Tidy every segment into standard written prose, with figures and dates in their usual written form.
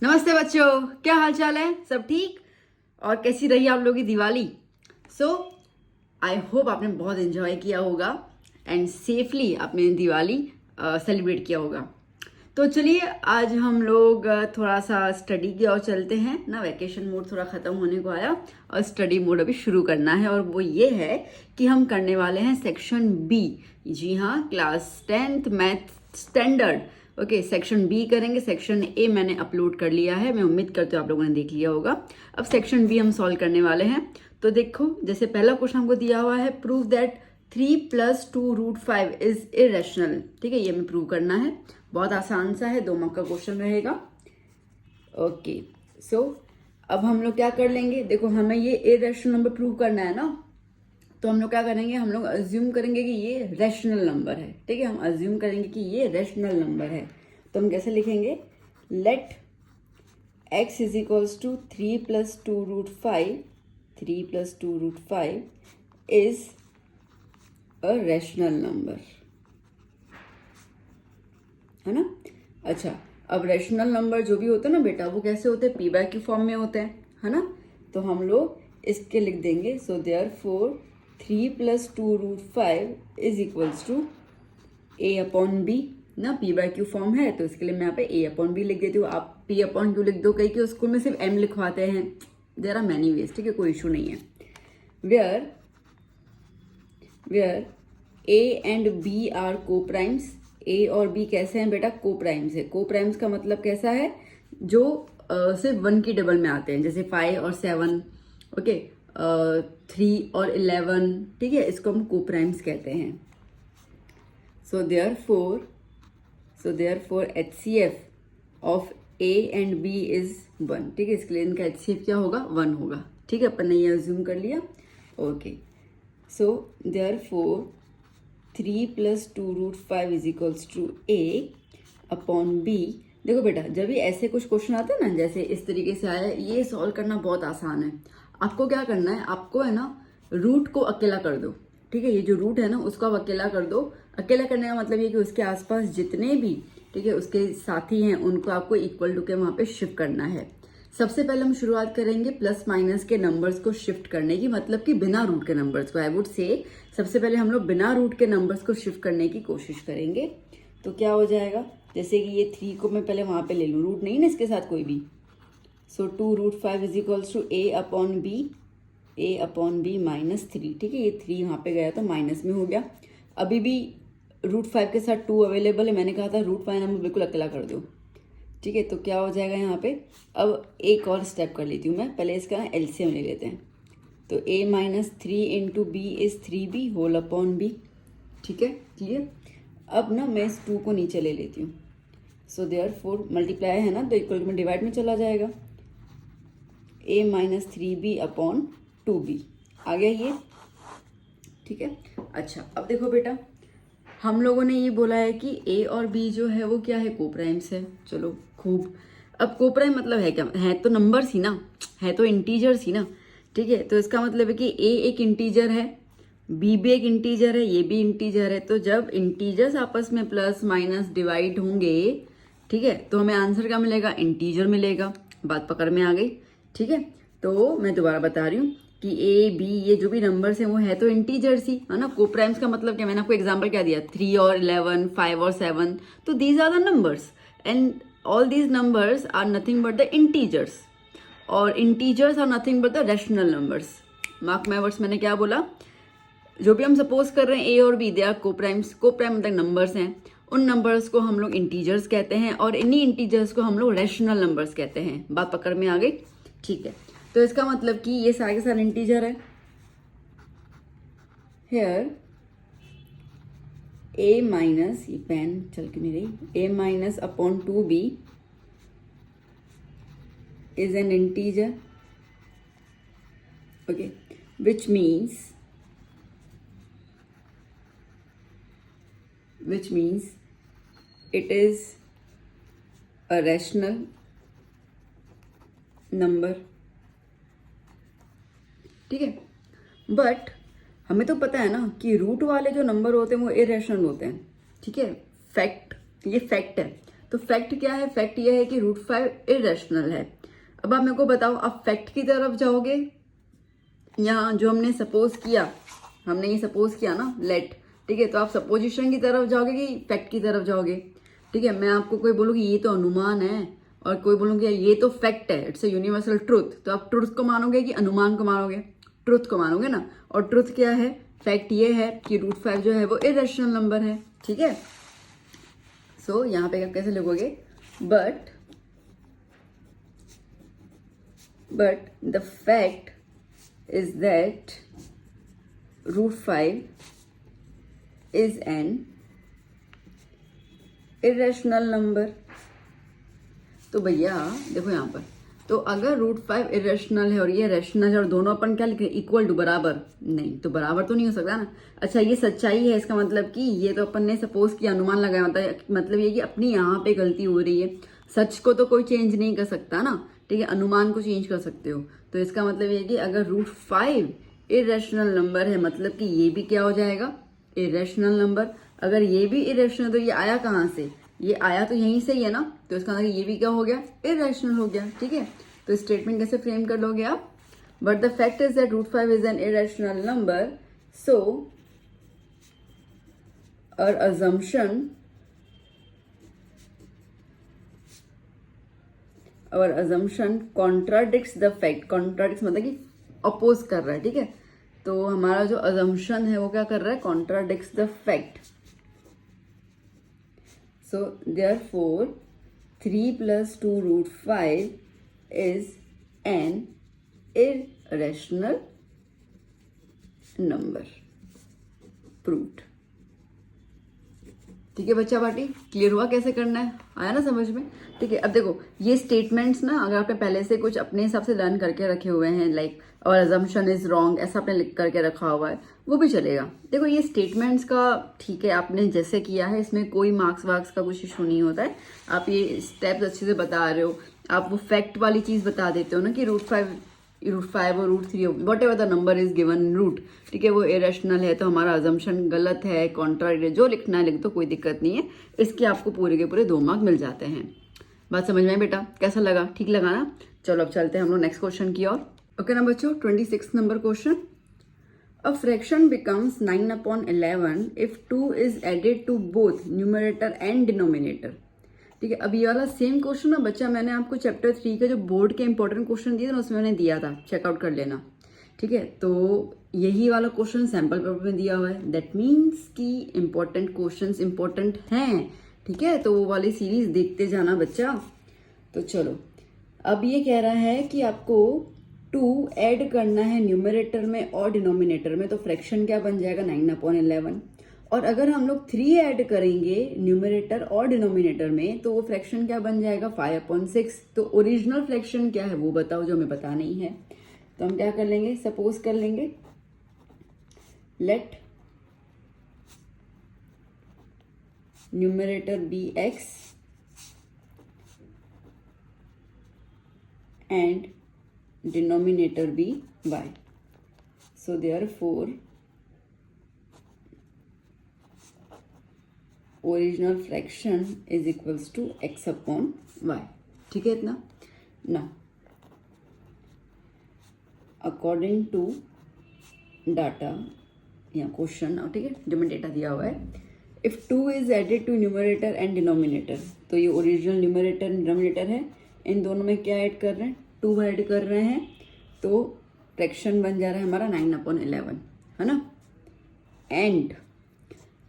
नमस्ते बच्चों, क्या हाल चाल है? सब ठीक? और कैसी रही आप लोगों की दिवाली? आई होप आपने बहुत एंजॉय किया होगा एंड सेफली आपने दिवाली सेलिब्रेट किया होगा। तो चलिए आज हम लोग थोड़ा सा स्टडी की ओर चलते हैं ना। वैकेशन मोड थोड़ा ख़त्म होने को आया और स्टडी मोड अभी शुरू करना है, और वो ये है कि हम करने वाले हैं सेक्शन बी। जी हाँ, class 10th math standard. Okay, section B करेंगे। सेक्शन ए मैंने अपलोड कर लिया है, मैं उम्मीद करती हूँ आप लोगों ने देख लिया होगा। अब सेक्शन बी हम सॉल्व करने वाले हैं। तो देखो, जैसे पहला क्वेश्चन हमको दिया हुआ है, प्रूव दैट 3 + 2√5 इज इरेशनल। ठीक है, ये हमें प्रूव करना है। बहुत आसान सा है, 2 मार्क का क्वेश्चन रहेगा। ओके, सो अब हम लोग क्या कर लेंगे, देखो हमें ये इरेशनल नंबर प्रूव करना है ना, तो हम लोग क्या करेंगे, हम लोग अज्यूम करेंगे कि ये रैशनल नंबर है। ठीक है, हम अज्यूम करेंगे कि ये रैशनल नंबर है। तो हम कैसे लिखेंगे, let x is equals to 3 + 2√5 is a rational number, है ना। अच्छा, अब रैशनल नंबर जो भी होते हैं ना बेटा, वो कैसे होते हैं, p/q फॉर्म में होते हैं, है ना। तो हम लोग इसके लिख देंगे, so therefore 3 + 2√5 is equals to a/b ना। p/q फॉर्म है तो इसके लिए मैं यहाँ पे a/b लिख देती हूँ। आप p/q लिख दो, कहीं के स्कूल में सिर्फ m लिखवाते हैं। देयर आर मैनी वेज, ठीक है, कोई इशू नहीं है। Where a and b are coprimes. A और बी कैसे हैं बेटा, को प्राइम्स है। को प्राइम्स का मतलब कैसा है, जो सिर्फ 1 की डबल में आते हैं, जैसे 5 और 7, ओके, 3 और 11, ठीक है, इसको हम को प्राइम्स कहते हैं। So therefore HCF of A and B is 1। ठीक है, इसके लिए इनका HCF क्या होगा, 1 होगा। ठीक है, अपन ने ये अज्यूम कर लिया। Okay, so therefore 3 + 2√5 is equals to a/b। देखो बेटा, जब भी ऐसे कुछ क्वेश्चन आते हैं ना, जैसे इस तरीके से आया, ये सॉल्व करना बहुत आसान है। आपको क्या करना है, आपको है ना, रूट को अकेला कर दो। ठीक है, ये जो रूट है ना, उसको आप अकेला कर दो। अकेला करने का मतलब ये कि उसके आसपास जितने भी, ठीक है, उसके साथी हैं, उनको आपको इक्वल टू के वहां पे शिफ्ट करना है। सबसे पहले हम शुरुआत करेंगे प्लस माइनस के नंबर्स को शिफ्ट करने की, मतलब कि बिना रूट के नंबर्स को। आई वुड से सबसे पहले हम लोग बिना रूट के नंबर्स को शिफ्ट करने की कोशिश करेंगे। तो क्या हो जाएगा, जैसे कि ये 3 को मैं पहले वहां पे ले लूँ, रूट नहीं ना इसके साथ कोई भी। सो 2√5 इज इक्वल्स टू a/b -3। ठीक है, ये 3 वहां पे गया तो माइनस में हो गया। अभी भी √5 के साथ 2 अवेलेबल है, मैंने कहा था √5 नंबर बिल्कुल अकेला कर दो। ठीक है, तो क्या हो जाएगा यहाँ पे, अब एक और स्टेप कर लेती हूँ मैं, पहले इसका एलसीएम ले लेते हैं। तो a - 3 × b is 3b whole upon b। ठीक है, क्लियर। अब ना मैं इस 2 को नीचे ले लेती हूँ। सो देयरफॉर मल्टीप्लाई है ना, तो इक्वल में डिवाइड में चला जाएगा। a - 3b अपॉन 2b आ गया ये। ठीक है, अच्छा अब देखो बेटा, हम लोगों ने ये बोला है कि ए और बी जो है वो क्या है, कोप्राइम्स है। चलो खूब। अब कोप्राइम मतलब है क्या, है तो नंबर्स ही ना, है तो इंटीजर्स ही ना। ठीक है, तो इसका मतलब है कि ए एक इंटीजर है, बी भी एक इंटीजर है, ये भी इंटीजर है। तो जब इंटीजर्स आपस में प्लस माइनस डिवाइड होंगे, ठीक है, तो हमें आंसर क्या मिलेगा, इंटीजर मिलेगा। बात पकड़ में आ गई। ठीक है, तो मैं दोबारा बता रही हूँ कि ए बी ये जो भी नंबर्स हैं वो है तो इंटीजर्स ही, है ना। कोप्राइम्स का मतलब क्या, मैंने आपको एग्जांपल क्या दिया, 3 और 11, 5 और 7, तो these are the numbers and all these numbers are nothing but the integers, और integers are nothing but the rational numbers. Mark my words, मैंने क्या बोला, जो भी हम सपोज कर रहे हैं ए और B they are coprimes. Coprime मतलब नंबर्स हैं, उन नंबर्स को हम लोग इंटीजर्स कहते हैं, और इन्हीं इंटीजर्स को हम लोग रैशनल नंबर्स कहते हैं। बात पकड़ में आ गई। ठीक है, तो इसका मतलब कि ये सारे के सारे इंटीजर है। हेयर a माइनस, ये पेन चल के नहीं रही, a - upon 2b is an integer, okay, which means it is a rational number। ठीक है, बट हमें तो पता है ना कि रूट वाले जो नंबर होते हैं वो इरेशनल होते हैं। ठीक है, फैक्ट, ये फैक्ट है। तो फैक्ट क्या है, फैक्ट ये है कि रूट 5 इरेशनल है। अब आप मेरे को बताओ, आप फैक्ट की तरफ जाओगे, यहाँ जो हमने सपोज किया, हमने ये सपोज किया ना लेट, ठीक है, तो आप सपोजिशन की तरफ जाओगे कि फैक्ट की तरफ जाओगे? ठीक है, मैं आपको कोई बोलूँ कि ये तो अनुमान है और कोई बोलूँगी ये तो फैक्ट है, इट्स ए यूनिवर्सल ट्रुथ, तो आप ट्रुथ को मानोगे कि अनुमान को मानोगे? ट्रुथ को मानोगे ना। और ट्रुथ क्या है, फैक्ट ये है कि रूट 5 जो है वो इरेशनल नंबर है। ठीक है, सो यहाँ पे आप कैसे लिखोगे, but the fact is that root 5 is an irrational number। तो भैया देखो यहाँ पर, तो अगर रूट 5 इरेशनल है और ये रेशनल है और दोनों अपन क्या लिख रहे हैं, इक्वल टू, बराबर, नहीं तो बराबर तो नहीं हो सकता ना। अच्छा ये सच्चाई है, इसका मतलब कि ये तो अपन ने सपोज किया, अनुमान लगाया, मतलब ये कि अपनी यहाँ पे गलती हो रही है। सच को तो कोई चेंज नहीं कर सकता ना, ठीक है, अनुमान को चेंज कर सकते हो। तो इसका मतलब ये कि अगर रूट 5 इरेशनल नंबर है, मतलब कि ये भी क्या हो जाएगा, इरेशनल नंबर। अगर ये भी इरेशनल, तो ये आया कहाँ से, ये आया तो यहीं से ही है ना, तो इसका मतलब ये भी क्या हो गया, इरेशनल हो गया। ठीक है, तो स्टेटमेंट कैसे फ्रेम कर लोगे आप, but the fact is that root 5 is an irrational number, so our assumption contradicts the fact। contradicts मतलब कि अपोज कर रहा है। ठीक है, तो हमारा जो assumption है वो क्या कर रहा है, contradicts the fact। so therefore 3 plus 2 root 5 is an irrational number, proved। ठीक है बच्चा पार्टी, क्लियर हुआ कैसे करना है, आया ना समझ में? ठीक है, अब देखो ये स्टेटमेंट्स ना, अगर आपने पहले से कुछ अपने हिसाब से लर्न करके रखे हुए हैं, लाइक और अजम्पशन इज रॉन्ग, ऐसा आपने लिख करके रखा हुआ है, वो भी चलेगा। देखो ये स्टेटमेंट्स का ठीक है, आपने जैसे किया है, इसमें कोई मार्क्स वार्क्स का कुछ इशू नहीं होता है। आप ये स्टेप्स अच्छे से बता रहे हो, आप वो फैक्ट वाली चीज़ बता देते हो ना कि रूट 5 और root 3 whatever the number is given root, ठीक है, वो इरेशनल है, तो हमारा अजम्पशन गलत है, कॉन्ट्रारी, जो लिखना है लिख दो, कोई दिक्कत नहीं है। इसके आपको पूरे के पूरे 2 मार्क मिल जाते हैं। बात समझ में आई बेटा, कैसा लगा, ठीक लगा ना? चलो अब चलते हैं हम लोग नेक्स्ट क्वेश्चन की ओर। ओके ना बच्चों, 26 number question, a fraction becomes 9/11 if 2 is added to both numerator and denominator. ठीक है, अब ये वाला सेम क्वेश्चन ना बच्चा मैंने आपको चैप्टर 3 के जो बोर्ड के इंपॉर्टेंट क्वेश्चन दिए थे ना, उसमें मैंने दिया था, चेकआउट कर लेना। ठीक है, तो यही वाला क्वेश्चन सैम्पल पेपर में दिया हुआ है, दैट मीन्स कि इंपॉर्टेंट क्वेश्चंस इंपॉर्टेंट हैं। ठीक है, तो वो वाली सीरीज देखते जाना बच्चा। तो चलो, अब ये कह रहा है कि आपको 2 ऐड करना है न्यूमरेटर में और डिनोमिनेटर में, तो फ्रैक्शन क्या बन जाएगा, 9/11। और अगर हम लोग 3 ऐड करेंगे न्यूमरेटर और डिनोमिनेटर में, तो वो फ्रैक्शन क्या बन जाएगा, 5/6। तो ओरिजिनल फ्रैक्शन क्या है वो बताओ, जो हमें पता नहीं है। तो हम क्या कर लेंगे, सपोज कर लेंगे, let numerator be x and denominator be y। so therefore original fraction is equals to x upon y। ठीक है इतना ना, अकॉर्डिंग टू डाटा या क्वेश्चन, ठीक है, जो मैं डेटा दिया हुआ है, if 2 is added to numerator and denominator, तो ये ओरिजिनल न्यूमरेटर डिनोमिनेटर है, इन दोनों में क्या ऐड कर रहे हैं, 2 ऐड कर रहे हैं, तो फ्रैक्शन बन जा रहा है हमारा 9/11, है ना। And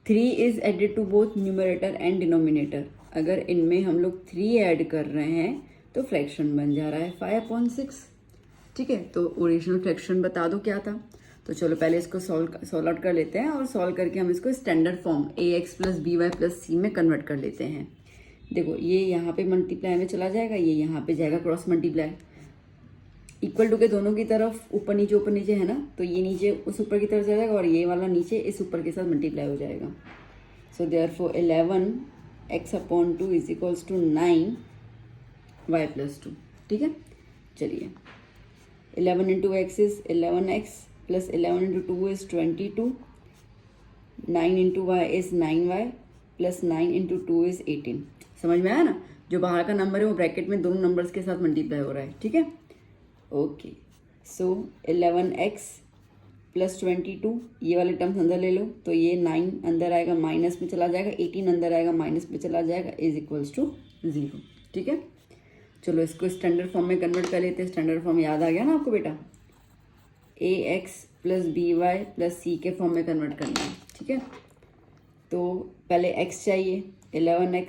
3 is added to both numerator and denominator, अगर इनमें हम लोग 3 ऐड कर रहे हैं तो फ्रैक्शन बन जा रहा है 5/6। ठीक है, तो ओरिजिनल फ्रैक्शन बता दो क्या था। तो चलो पहले इसको सॉल्व आउट कर लेते हैं, और सॉल्व करके हम इसको standard form ax + by + c में कन्वर्ट कर लेते हैं। देखो ये यहाँ पे मल्टीप्लाई में चला जाएगा, ये यहाँ पे जाएगा क्रॉस मल्टीप्लाई, इक्वल टू के दोनों की तरफ ऊपर नीचे है ना, तो ये नीचे उस ऊपर की तरफ जाएगा और ये वाला नीचे इस ऊपर के साथ मल्टीप्लाई हो जाएगा। So therefore 11x/2 is equals to 9y + 2। ठीक है, चलिए 11 × x is 11x + 11 × 2 is 22, 9 × y is 9y + 9 × 2 is 18। समझ में आया ना? जो बाहर का नंबर है वो ब्रैकेट में दोनों नंबर्स के साथ मल्टीप्लाई हो रहा है, ठीक है। ओके, सो 11x प्लस 22, ये वाले टर्म्स अंदर ले लो, तो ये 9 अंदर आएगा, माइनस में चला जाएगा, 18 अंदर आएगा, माइनस में चला जाएगा, इज इक्वल्स टू 0, ठीक है। चलो इसको स्टैंडर्ड फॉर्म में कन्वर्ट कर लेते हैं। स्टैंडर्ड फॉर्म याद आ गया ना आपको बेटा? ax plus B Y plus C के फॉर्म में कन्वर्ट करना है, ठीक है। तो पहले x चाहिए 11x,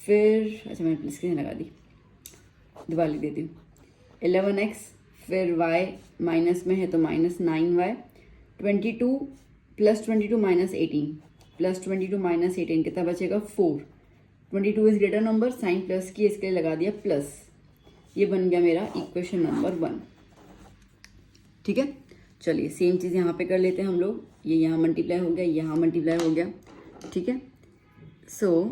फिर अच्छा मैंने स्क्रीन लगा दी, दोबारा लिख देती हूँ 11x, फिर y माइनस में है तो minus 9y, 22 plus 22 minus 18, plus 22 minus 18 कितना बचेगा 4, 22 is greater number, sign plus की इसके लिए लगा दिया प्लस, ये बन गया मेरा इक्वेशन नंबर 1, ठीक है। चलिए सेम चीज़ यहाँ पे कर लेते हैं हम लोग, ये यहाँ मल्टीप्लाई हो गया, यहाँ मल्टीप्लाई हो गया, ठीक है। So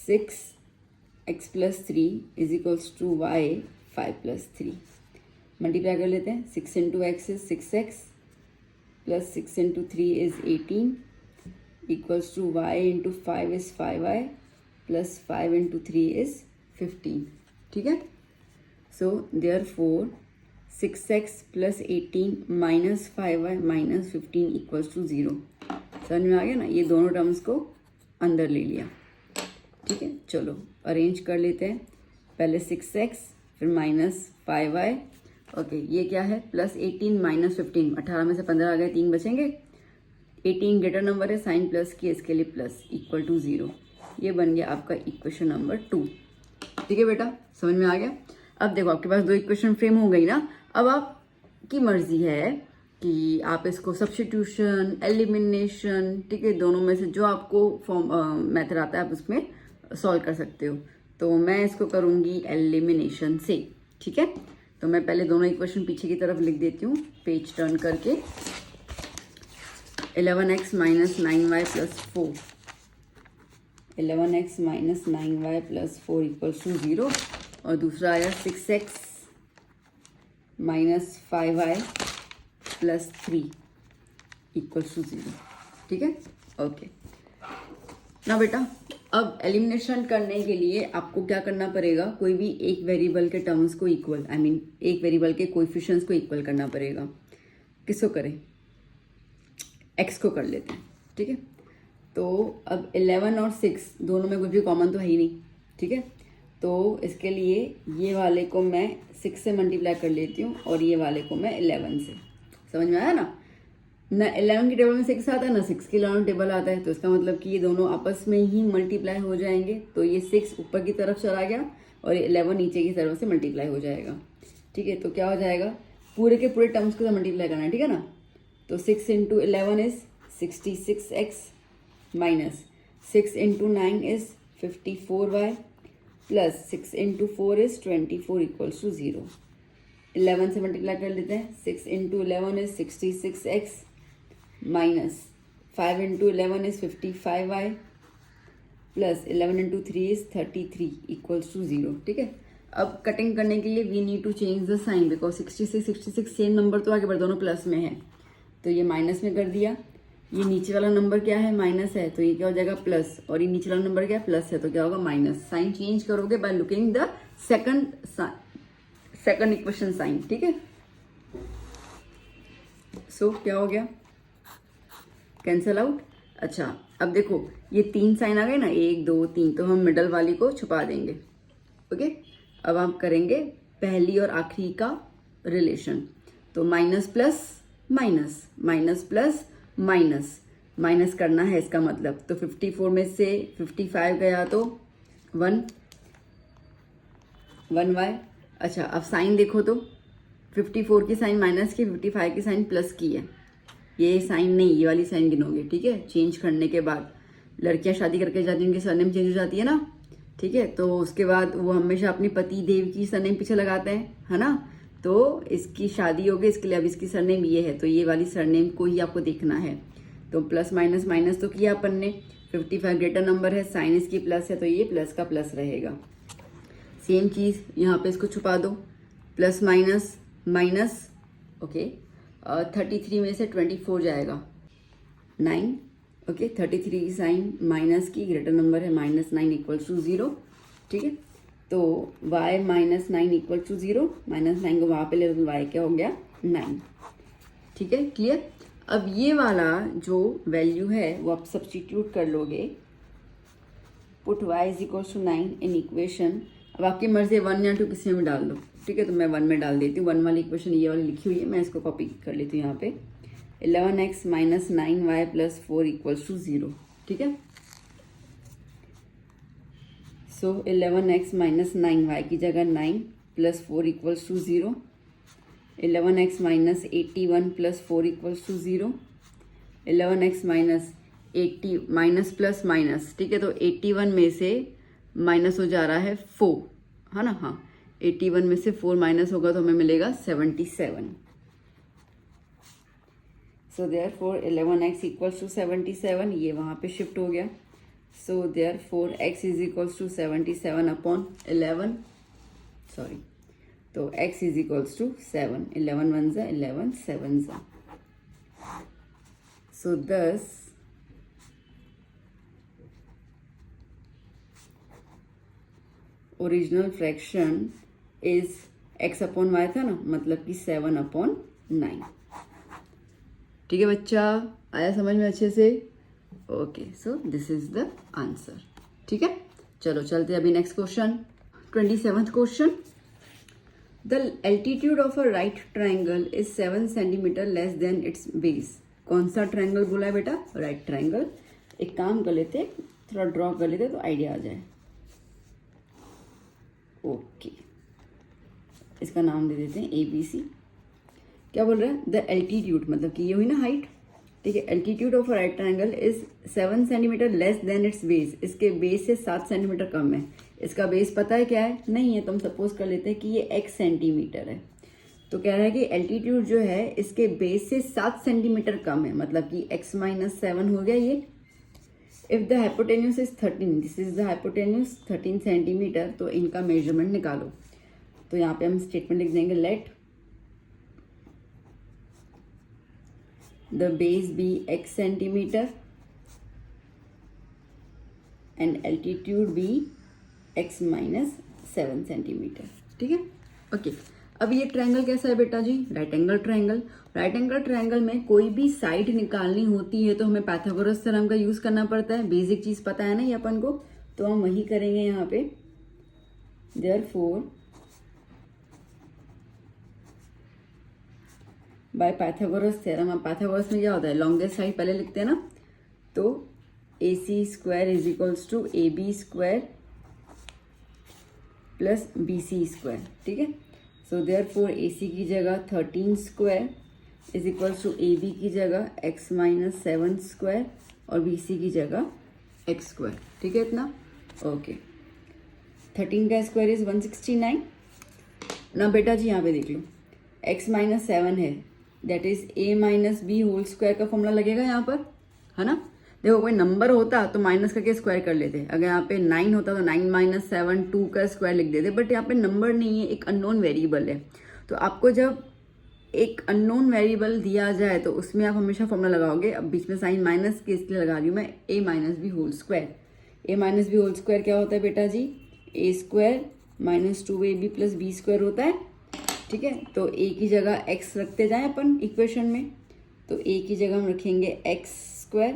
6x plus 3 is equals to y 5 plus 3, multiply कर लेते हैं। 6 into x is 6x plus 6 into 3 is 18 equals to y into 5 is 5y plus 5 into 3 is 15, ठीक है। So therefore 6x plus 18 minus 5y minus 15 equals to 0, समझ में आ गया ना? ये दोनों टर्म्स को अंदर ले लिया, ठीक है। चलो अरेंज कर लेते हैं, पहले 6x फिर माइनस 5y, ओके ये क्या है प्लस 18 माइनस 15, 18 में से 15 आ गए, 3 बचेंगे, 18 ग्रेटर नंबर है, साइन प्लस की इसके लिए प्लस इक्वल टू 0, ये बन गया आपका इक्वेशन नंबर 2, ठीक है बेटा, समझ में आ गया। अब देखो आपके पास दो इक्वेशन फ्रेम हो गई ना, अब आपकी मर्जी है कि आप इसको सब्स्टिट्यूशन, एलिमिनेशन, ठीक है, दोनों में से जो आपको फॉर्म मेथड आता है आप उसमें सॉल्व कर सकते हो। तो मैं इसको करूँगी एलिमिनेशन से, ठीक है। तो मैं पहले दोनों इक्वेशन पीछे की तरफ लिख देती हूँ, पेज टर्न करके। 11x minus 9y plus 4, 11x minus 9y plus 4 equals to 0, और दूसरा आया 6x minus 5y plus 3 equals to 0, ठीक है। ओके ना बेटा, अब एलिमिनेशन करने के लिए आपको क्या करना पड़ेगा, कोई भी एक वेरिएबल के टर्म्स को इक्वल, एक वेरिएबल के कोएफिशिएंट्स को इक्वल करना पड़ेगा। किसको करें? x को कर लेते हैं, ठीक है। तो अब 11 और 6 दोनों में कुछ भी कॉमन तो है ही नहीं, ठीक है। तो इसके लिए ये वाले को मैं 6 से मल्टीप्लाई कर लेती हूँ और ये वाले को मैं 11 से, समझ में आया ना? 11 की टेबल में 6 आता है ना, 6 की 11 टेबल आता है, तो इसका मतलब कि ये दोनों आपस में ही मल्टीप्लाई हो जाएंगे। तो ये 6 ऊपर की तरफ चला गया और ये 11 नीचे की तरफ से मल्टीप्लाई हो जाएगा, ठीक है। तो क्या हो जाएगा, पूरे के पूरे टर्म्स को मल्टीप्लाई करना है, ठीक है ना। तो 6 into 11 is 66x minus 6 into 9 is 54y plus 6 into 4 is 24 equals to 0। 11 से मल्टीप्लाई कर लेते हैं, 6 into 11 is 66x minus 5 into 11 is 55y plus 11 into 3 is 33 equals to 0, ठीक है। अब कटिंग करने के लिए we need to change the sign, because 66 same number तो आगे बढ़, दोनों प्लस में है, तो ये माइनस में कर दिया। ये नीचे वाला नंबर क्या है, माइनस है, तो ये क्या हो जाएगा प्लस, और ये नीचे वाला नंबर क्या है, प्लस है, तो क्या होगा माइनस। साइन चेंज करोगे by looking the second equation sign, ठीक है। सो क्या हो गया, कैंसल आउट। अच्छा अब देखो ये 3 साइन आ गए ना, 1 2 3, तो हम मिडल वाली को छुपा देंगे, ओके। अब हम करेंगे पहली और आखिरी का रिलेशन, तो minus plus minus, minus plus minus, minus करना है इसका मतलब। तो 54 में से 55 गया तो 1y। अच्छा अब साइन देखो तो 54 की साइन माइनस की, 55 की साइन प्लस की है, ये साइन नहीं, ये वाली साइन गिनोगे, ठीक है। चेंज करने के बाद लड़कियां शादी करके जाती हैं, उनकी सरनेम चेंज हो जाती है ना, ठीक है। तो उसके बाद वो हमेशा अपने पति देव की सरनेम पीछे लगाते हैं, है ना। तो इसकी शादी हो गई, इसके लिए अब इसकी सरनेम ये है, तो ये वाली सरनेम को ही आपको देखना है। तो प्लस माइनस माइनस तो किया अपन ने, 55 ग्रेटर नंबर है, साइन इसकी प्लस है, तो ये प्लस का प्लस रहेगा। सेम चीज़ यहाँ पे इसको छुपा दो, प्लस माइनस माइनस, ओके। 33 में से 24 जाएगा 9, ओके 33 की साइन माइनस की, ग्रेटर नंबर है -9 इक्वल्स टू 0, ठीक है। तो y -9 इक्वल टू 0, -9 को वहाँ पे ले तो y क्या हो गया 9, ठीक है, क्लियर। अब ये वाला जो वैल्यू है वो आप सब्स्टिट्यूट कर लोगे, put y is equal to 9 in equation. अब आपकी मर्जी है 1 या 2 किसी में डाल दो, ठीक है। तो मैं 1 में डाल देती हूँ, 1 वाली इक्वेशन ये वाली लिखी हुई है, मैं इसको कॉपी कर लेती हूँ यहाँ पे। 11x - 9y + 4 इक्वल्स टू 0, ठीक है। सो 11x - 9y की जगह 9 + 4 equals to 0, 11x - 81 + 4 equals to 0, 11x - 80 minus plus minus, ठीक है। तो 81 में से माइनस हो जा रहा है 4, है ना, हाँ 81 में से 4 माइनस होगा तो हमें मिलेगा 77। So therefore 11x equals to 77, ये वहाँ पे शिफ्ट हो गया। So therefore x is equals to 77 upon 11, sorry, तो x इज इक्वल्स टू 7, 11 1 ज़ा 11 7 ज़ा। So thus original fraction is x upon y था ना, मतलब कि 7 अपॉन 9, ठीक है बच्चा, आया समझ में अच्छे से। Okay, so this is the answer, ठीक है। चलो चलते अभी next question, 27th question. The altitude of a right triangle is 7 centimetre less than it's base. कौन सा ट्राइंगल बोला है बेटा? Right triangle. एक काम कर लेते, थोड़ा ड्रॉ कर लेते तो आइडिया आ जाए। ओके, इसका नाम दे देते हैं ABC। क्या बोल रहा है? द एल्टीट्यूड मतलब कि ये हुई ना हाइट, ठीक है। Altitude of right triangle is 7 centimetre less than it's base. इसके बेस से 7 सेंटीमीटर कम है। इसका बेस पता है क्या है? नहीं है, तो हम सपोज कर लेते हैं कि ये x सेंटीमीटर है। तो कह रहा है कि एल्टीट्यूड जो है इसके बेस से 7 सेंटीमीटर कम है, मतलब कि x - 7 हो गया ये। If the hypotenuse is 13, this is the hypotenuse 13 centimetre, तो इनका मेजरमेंट निकालो। तो यहाँ पे हम स्टेटमेंट लिख देंगे, let the base be x centimetre and altitude be x - 7 centimetre, ठीक है। ओके, अब ये ट्रायंगल कैसा है बेटा जी? Right angle triangle. Right angle triangle में कोई भी साइड निकालनी होती है तो हमें पाइथागोरस थ्योरम का यूज करना पड़ता है। बेसिक चीज पता है ना ये अपन को, तो हम वही करेंगे यहाँ पे। देयरफॉर बाय पाइथागोरस थ्योरम, अब पाइथागोरस में क्या होता है? लॉन्गेस्ट साइड पहले लिखते हैं ना, तो AC² is equals to AB² plus BC², ठीक है। सो देयरफॉर AC की जगह 13² इज इक्वल्स टू AB की जगह x - 7² और BC की जगह x², ठीक है इतना। ओके, 13 का स्क्वायर इज 169 ना बेटा जी। यहाँ पे देख लो, x - 7 है, that is a - b whole square का फॉर्मूला लगेगा यहाँ पर, है ना। देखो कोई नंबर होता तो माइनस करके स्क्वायर कर लेते, अगर यहाँ पे 9 होता तो 9 - 7 2 का स्क्वायर लिख देते, बट यहाँ पे नंबर नहीं है, एक अननोन वेरिएबल है। तो आपको जब एक अननोन वेरिएबल दिया जाए तो उसमें आप हमेशा फॉर्मूला लगाओगे। अब बीच में साइन माइनस के इसलिए लगा रही हूँ मैं, a - b whole square. a - b whole square क्या होता है बेटा जी? a² - 2ab प्लस b² होता है, ठीक है। तो a की जगह x रखते जाएं अपन इक्वेशन में, तो a की जगह हम रखेंगे x²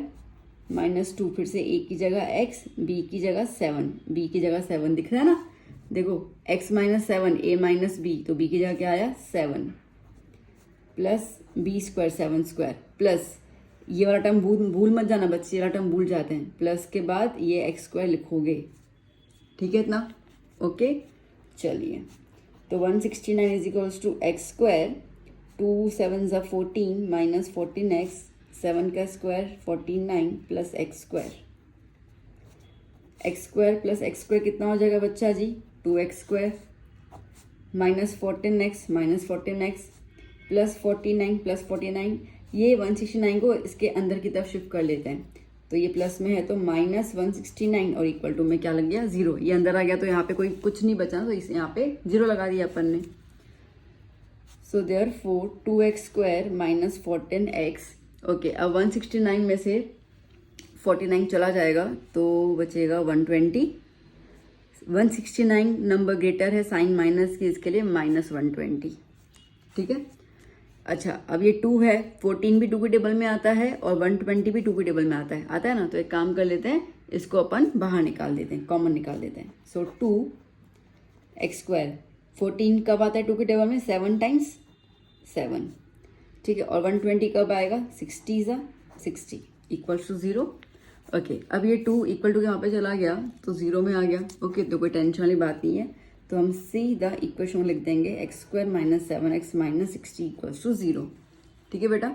-2, फिर से a की जगह x, b की जगह 7, b की जगह 7 दिख रहा है ना। देखो x - 7 a - b, तो b की जगह क्या आया 7 प्लस b² 7² प्लस ये वाला टर्म भूल मत जाना बच्चे, ये वाला टर्म भूल जाते हैं। प्लस के बाद ये x² लिखोगे, ठीक है इतना। ओके, चलिए, तो 169 इज इक्वल्स टू x², 2 7 ज़ा 14 माइनस 14x, 7 का square 49 plus x² plus x² कितना हो जाएगा बच्चा जी? 2x² minus 14x plus 49 plus 49। ये 169 को इसके अंदर की तरफ शिफ्ट कर लेते हैं, तो ये प्लस में है तो -169 और इक्वल टू में क्या लग गया? 0। ये अंदर आ गया तो यहाँ पे कोई कुछ नहीं बचा, तो इस यहाँ पे 0 लगा दिया अपन ने। So therefore 2x² - 14x। Okay, अब 169 में से 49 चला जाएगा तो बचेगा 120। 169 नंबर ग्रेटर है साइन माइनस की, इसके लिए -120। ठीक है। अच्छा, अब ये 2 है, 14 भी 2 के टेबल में आता है और 120 भी 2 के टेबल में आता है ना। तो एक काम कर लेते हैं, इसको अपन बाहर निकाल देते हैं, कॉमन निकाल देते हैं। सो 2x², 14 कब आता है 2 के टेबल में? 7 टाइम्स 7। ठीक है। और 120 कब आएगा? 60 इक्वल्स टू 0। ओके, अब ये 2 इक्वल टू यहाँ पे चला गया तो 0 में आ गया। ओके, तो कोई टेंशन वाली बात नहीं है। तो हम सीधा इक्वेशन लिख देंगे x² - 7x - 60 इक्वल्स टू 0। ठीक है बेटा।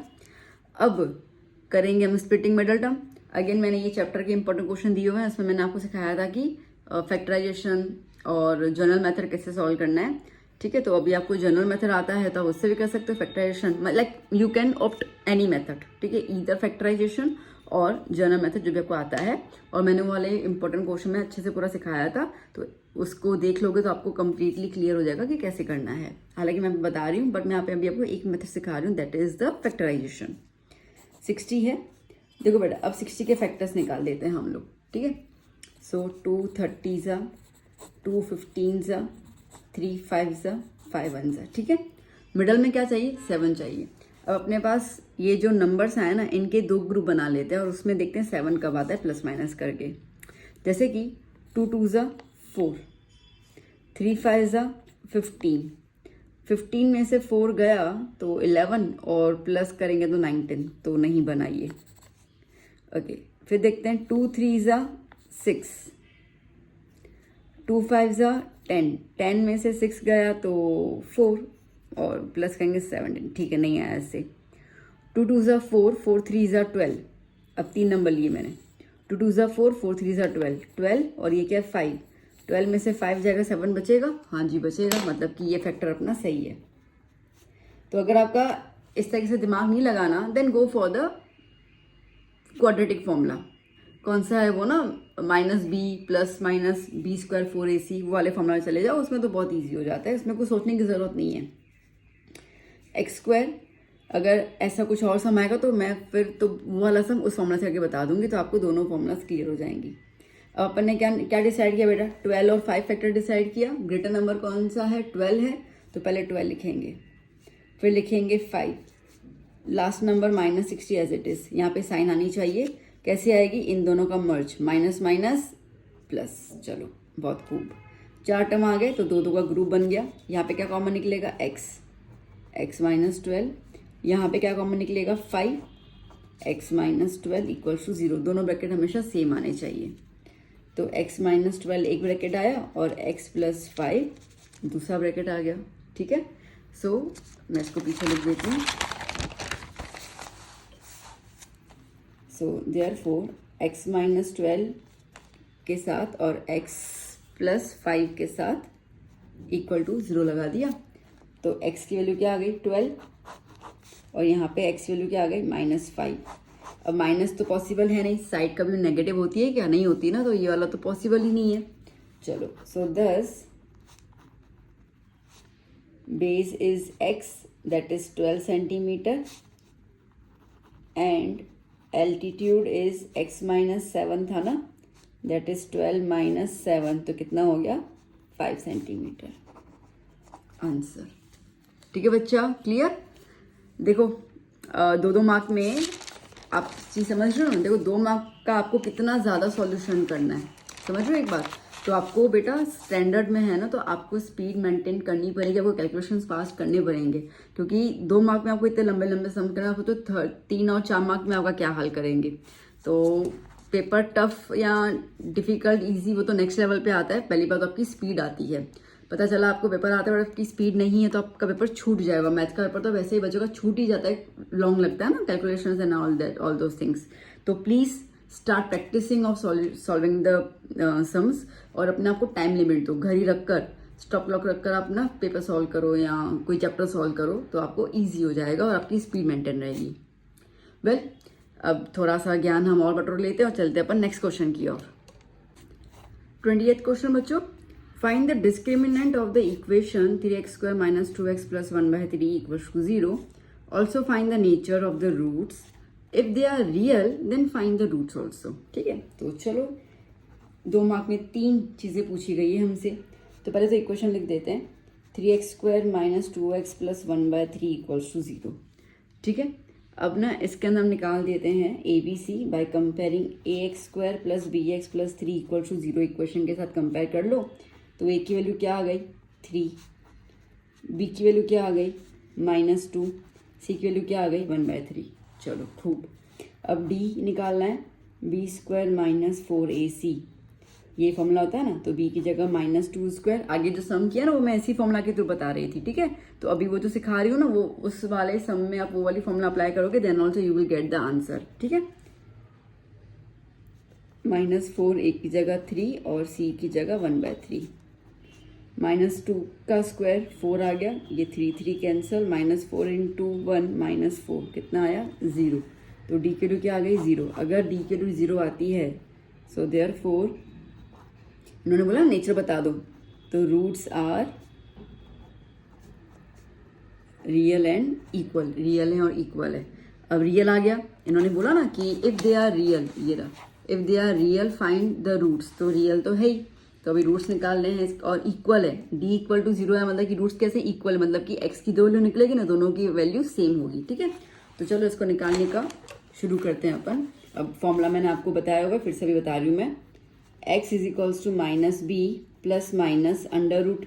अब करेंगे हम स्प्लिटिंग मिडल टर्म। अगेन मैंने ये चैप्टर के इंपॉर्टेंट क्वेश्चन दिए हुए हैं, उसमें मैंने आपको सिखाया था कि फैक्टराइजेशन और जनरल मेथड कैसे सॉल्व करना है। ठीक है। तो अभी आपको जनरल मेथड आता है तो उससे भी कर सकते हो factorisation, like you can opt any method. ठीक है, ईदर फैक्टराइजेशन और जनरल मेथड जो भी आपको आता है। और मैंने वो वाले इंपॉर्टेंट क्वेश्चन में अच्छे से पूरा सिखाया था, तो उसको देख लोगे तो आपको कंप्लीटली क्लियर हो जाएगा कि कैसे करना है। हालांकि मैं बता रही हूँ, बट मैं यहाँ पे अभी आपको एक मेथड सिखा रही हूँ, दैट इज द फैक्टराइजेशन। 60 है, देखो बेटा अब 60 के फैक्टर्स निकाल देते हैं हम लोग। ठीक है। सो 2 30s, 2 15s, 3 5s, 5 1s। ठीक है। मिडल में क्या चाहिए? 7 चाहिए। अब अपने पास ये जो नंबर्स आए ना, इनके 2 ग्रुप बना लेते हैं और उसमें देखते हैं 7 कब आता है प्लस माइनस करके। जैसे कि 2 2s 4, 3 5s 15। 15 में से 4 गया तो 11 और प्लस करेंगे तो 19, तो नहीं बनाइए। ओके, फिर देखते हैं 2 3s 6, 2 5s 10। 10 में से 6 गया तो 4 और प्लस करेंगे 17। ठीक है, नहीं आया ऐसे। 2 2s 4, 4 3s 12। अब 3 नंबर लिए मैंने। 2 2s 4, 4 3s 12, 12 और ये क्या है 5। 12 में से 5 जाएगा, 7 बचेगा। हाँ जी बचेगा, मतलब कि ये फैक्टर अपना सही है। तो अगर आपका इस तरीके से दिमाग नहीं लगाना, then go for the quadratic formula. कौन सा है वो ना, -b + -b² 4ac, वो वाले फॉर्मूला चले जाओ, उसमें तो बहुत ईजी हो जाता है, इसमें कुछ सोचने की जरूरत नहीं है। x², अगर ऐसा कुछ और सम आएगा तो मैं फिर तो वो वाला सम उस फॉर्मूला से आगे बता दूंगी, तो आपको दोनों फॉर्मूलाज क्लियर हो जाएंगी। अब अपन ने क्या डिसाइड किया बेटा? 12 और 5 फैक्टर डिसाइड किया। ग्रेटर नंबर कौन सा है? 12 है, तो पहले 12 लिखेंगे, फिर लिखेंगे 5, last number -60 as it is. यहाँ पे साइन आनी चाहिए। कैसे आएगी? इन दोनों का मर्ज, माइनस माइनस प्लस। चलो बहुत खूब, 4 टर्म आ गए तो 2 2 का ग्रुप बन गया। यहाँ पे क्या कॉमन निकलेगा? x - 12। यहाँ पे क्या कॉमन निकलेगा? 5, x - 12 इक्वल्स टू 0। दोनों ब्रैकेट हमेशा सेम आने चाहिए। तो x - 12 एक ब्रैकेट आया और x + 5 दूसरा ब्रैकेट आ गया। ठीक है। सो मैं इसको पीछे लिख देती हूँ। सो देयरफॉर x - 12 के साथ और x + 5 के साथ इक्वल टू 0 लगा दिया। तो x की वैल्यू क्या आ गई? 12, और यहाँ पे x की वैल्यू क्या आ गई? -5। अब माइनस तो पॉसिबल है नहीं, साइड कभी नेगेटिव होती है क्या? नहीं होती ना, तो ये वाला तो पॉसिबल ही नहीं है। चलो, सो दस base is x, that is 12 centimetre, and altitude is x - 7 था ना, दैट इज 12 - 7, तो कितना हो गया? 5 सेंटीमीटर आंसर। ठीक है बच्चा, क्लियर? देखो 2 मार्क में आप चीज समझ रहे हो ना। देखो 2 मार्क का आपको कितना ज़्यादा सॉल्यूशन करना है, समझ रहे हो एक बात? तो आपको बेटा स्टैंडर्ड में है ना, तो आपको स्पीड मेंटेन करनी पड़ेगी, आपको कैलकुलेशंस फास्ट करने पड़ेंगे, क्योंकि 2 मार्क में आपको इतने लंबे लंबे सम करना हो, तो 3 और 4 मार्क में आपका क्या हल करेंगे। तो पेपर टफ या डिफिकल्ट ईजी वो तो नेक्स्ट लेवल पे आता है। पहली बात तो आपकी स्पीड आती है। पता चला आपको पेपर आता है और आपकी स्पीड नहीं है तो आपका पेपर छूट जाएगा। मैथ का पेपर तो वैसे ही बच्चों का छूट ही जाता है, लॉन्ग लगता है ना calculations and all those things. तो please start practising of solving the sums, और अपने आप को टाइम लिमिट दो। घर ही रखकर स्टॉप क्लॉक रखकर अपना पेपर सॉल्व करो या कोई चैप्टर सॉल्व करो, तो आपको ईजी हो जाएगा और आपकी स्पीड मेंटेन रहेगी। वेल, अब थोड़ा सा ज्ञान हम और बटोर लेते हैं और चलते हैं अपन नेक्स्ट क्वेश्चन की ओर। 28th क्वेश्चन बच्चों, find the discriminant of the equation 3x² - 2x + 1/3 = 0. Also find the nature of the roots if they are real then find the roots also. ठीक है, तो चलो 2 मार्क में 3 चीज़ें पूछी गई है हमसे। तो पहले तो इक्वेशन लिख देते हैं, 3x² - 2x + 1/3 = 0। ठीक है, अब ना इसके अंदर हम निकाल देते हैं ABC by comparing ax² + bx + 3 = 0। Equation के साथ कंपेयर कर लो तो a की वैल्यू क्या आ गई 3, b की वैल्यू क्या आ गई -2, c की वैल्यू क्या आ गई 1/3। चलो खूब। अब d निकालना है, b² - 4ac, ये फॉर्मूला होता है ना, तो b की जगह -2²। आगे जो सम किया ना वो मैं इसी फॉर्मूला के थ्रू बता रही थी। ठीक है, तो अभी वो जो सिखा रही हूँ ना वो उस वाले सम में आप वो वाली फॉर्मूला अप्लाई करोगे, then also you will get the answer. ठीक है, -4 a की जगह 3 और c की जगह 1/3। -2 का स्क्वायर 4 आ गया, ये 3 कैंसिल, -4 × 1 -4 कितना आया 0। तो d की वैल्यू क्या आ गई 0। अगर d की वैल्यू 0 आती है सो देयरफॉर उन्होंने बोला नेचर बता दो, तो roots are real and equal, real है और इक्वल है। अब रियल आ गया, इन्होंने बोला ना कि इफ दे आर रियल, ये रहा, if they are real find the roots, तो रियल तो है ही, तो अभी रूट्स निकाल रहे हैं और इक्वल है। d = 0 है मतलब कि रूट्स कैसे इक्वल है, मतलब कि x की 2 वैल्यू निकलेगी ना, दोनों की वैल्यू सेम होगी। ठीक है, तो चलो इसको निकालने का शुरू करते हैं अपन। अब फॉर्मूला मैंने आपको बताया होगा, फिर से भी बता रही हूँ मैं, x = -b ±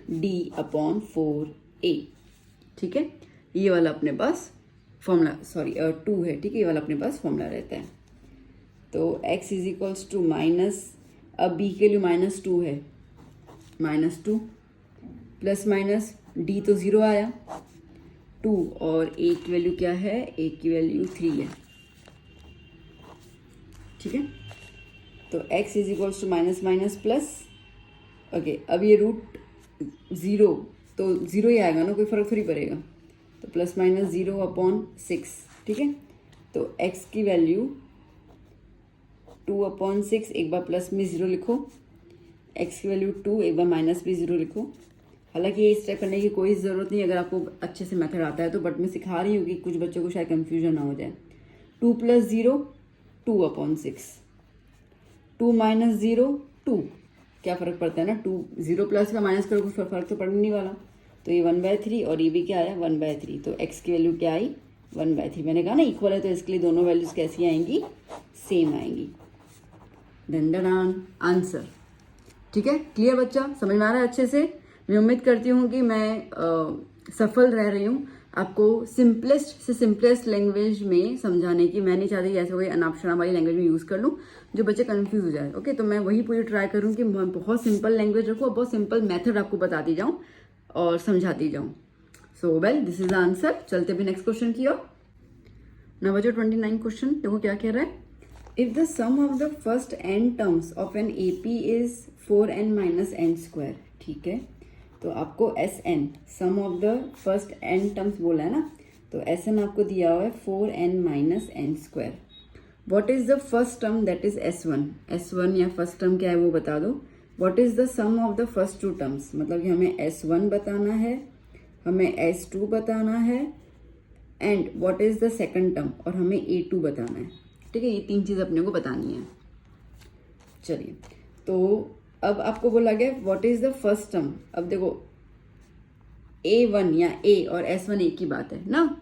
√d/4a। ठीक है, ये वाला अपने पास फॉर्मूला, सॉरी 2 है। ठीक है, ये वाला अपने पास फॉर्मूला रहता है। तो x = अब b के लिए -2 है, -2 प्लस d तो 0 आया 2, और a की वैल्यू क्या है, a की वैल्यू 3 है। ठीक है, तो x = प्लस, ओके, अब ये रूट 0 तो 0 ही आएगा ना, कोई फर्क थोड़ी पड़ेगा, तो +-0/6। ठीक है, तो x की वैल्यू 2/6, एक बार प्लस में 0 लिखो, x की वैल्यू 2, एक बार माइनस में 0 लिखो। हालांकि ये स्टेप करने की कोई ज़रूरत नहीं अगर आपको अच्छे से मेथड आता है तो, बट मैं सिखा रही हूँ कि कुछ बच्चों को शायद कन्फ्यूजन ना हो जाए। 2 + 0 2/6, 2 - 0 2, क्या फ़र्क पड़ता है ना, 2 0 प्लस का माइनस करो कुछ फ़र्क तो पड़ने नहीं वाला। तो ये 1/3 और ये भी क्या आया 1/3, तो x की वैल्यू क्या आई 1/3। मैंने कहा ना इक्वल है तो इसके लिए दोनों वैल्यूज़ कैसी आएंगी, सेम आएंगी। दंडनान आंसर। ठीक है, क्लियर बच्चा, समझ में आ रहा है अच्छे से। मैं उम्मीद करती हूँ कि मैं सफल रह रही हूँ आपको सिंपलेस्ट से सिंपलेस्ट लैंग्वेज में समझाने की। मैं नहीं चाहती कि ऐसे कोई अनापशना वाली लैंग्वेज में यूज़ कर लूँ जो बच्चे कंफ्यूज हो जाए। ओके, तो मैं वही पूरी ट्राई करूँ कि मैं बहुत सिंपल लैंग्वेज रखूँ और बहुत सिंपल मेथड आपको बताती जाऊँ और समझाती जाऊँ। So well, this is the answer. चलते भी नेक्स्ट क्वेश्चन की ओर। नाउ बच्चों 29 क्वेश्चन देखो क्या कह रहा है। If the sum of the first n terms of an AP is 4n - n²। ठीक है, तो आपको SN sum of the first n terms बोला है ना, तो SN आपको दिया हुआ है 4n - n²। What is the first term that is S1। S1 या फर्स्ट टर्म क्या है वो बता दो। What is the sum of the first 2 terms, मतलब कि हमें S1 बताना है, हमें S2 बताना है, and what is the second term, और हमें A2 बताना है। ठीक है, ये 3 चीज़ अपने को बतानी है। चलिए, तो अब आपको बोला गया what is the first term. अब देखो A1 या A और S1 एक ही बात है ना,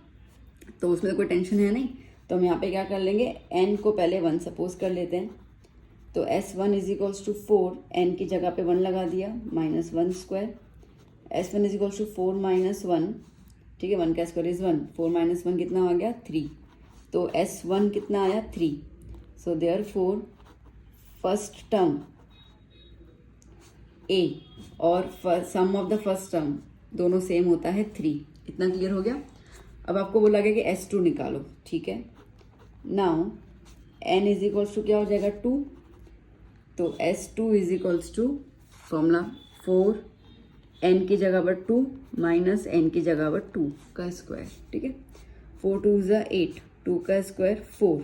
तो उसमें तो कोई टेंशन है नहीं। तो हम यहाँ पे क्या कर लेंगे, n को पहले 1 सपोज कर लेते हैं, तो S1 = 4, n की जगह पे 1 लगा दिया, -1²। S1 = 4 - 1, ठीक है, 1 का स्क्वायर इज 1, 4 - 1 कितना आ गया 3, तो S1 कितना आया 3। So therefore first term A और सम ऑफ द फर्स्ट टर्म दोनों सेम होता है 3। इतना क्लियर हो गया। अब आपको बोला गया कि S2 निकालो। ठीक है, नाउ n = क्या हो जाएगा 2, तो S2 = फॉर्मूला 4 n की जगह पर 2 माइनस n की जगह पर 2 का स्क्वायर। ठीक है, 4 2 = 8, 2 का स्क्वायर 4,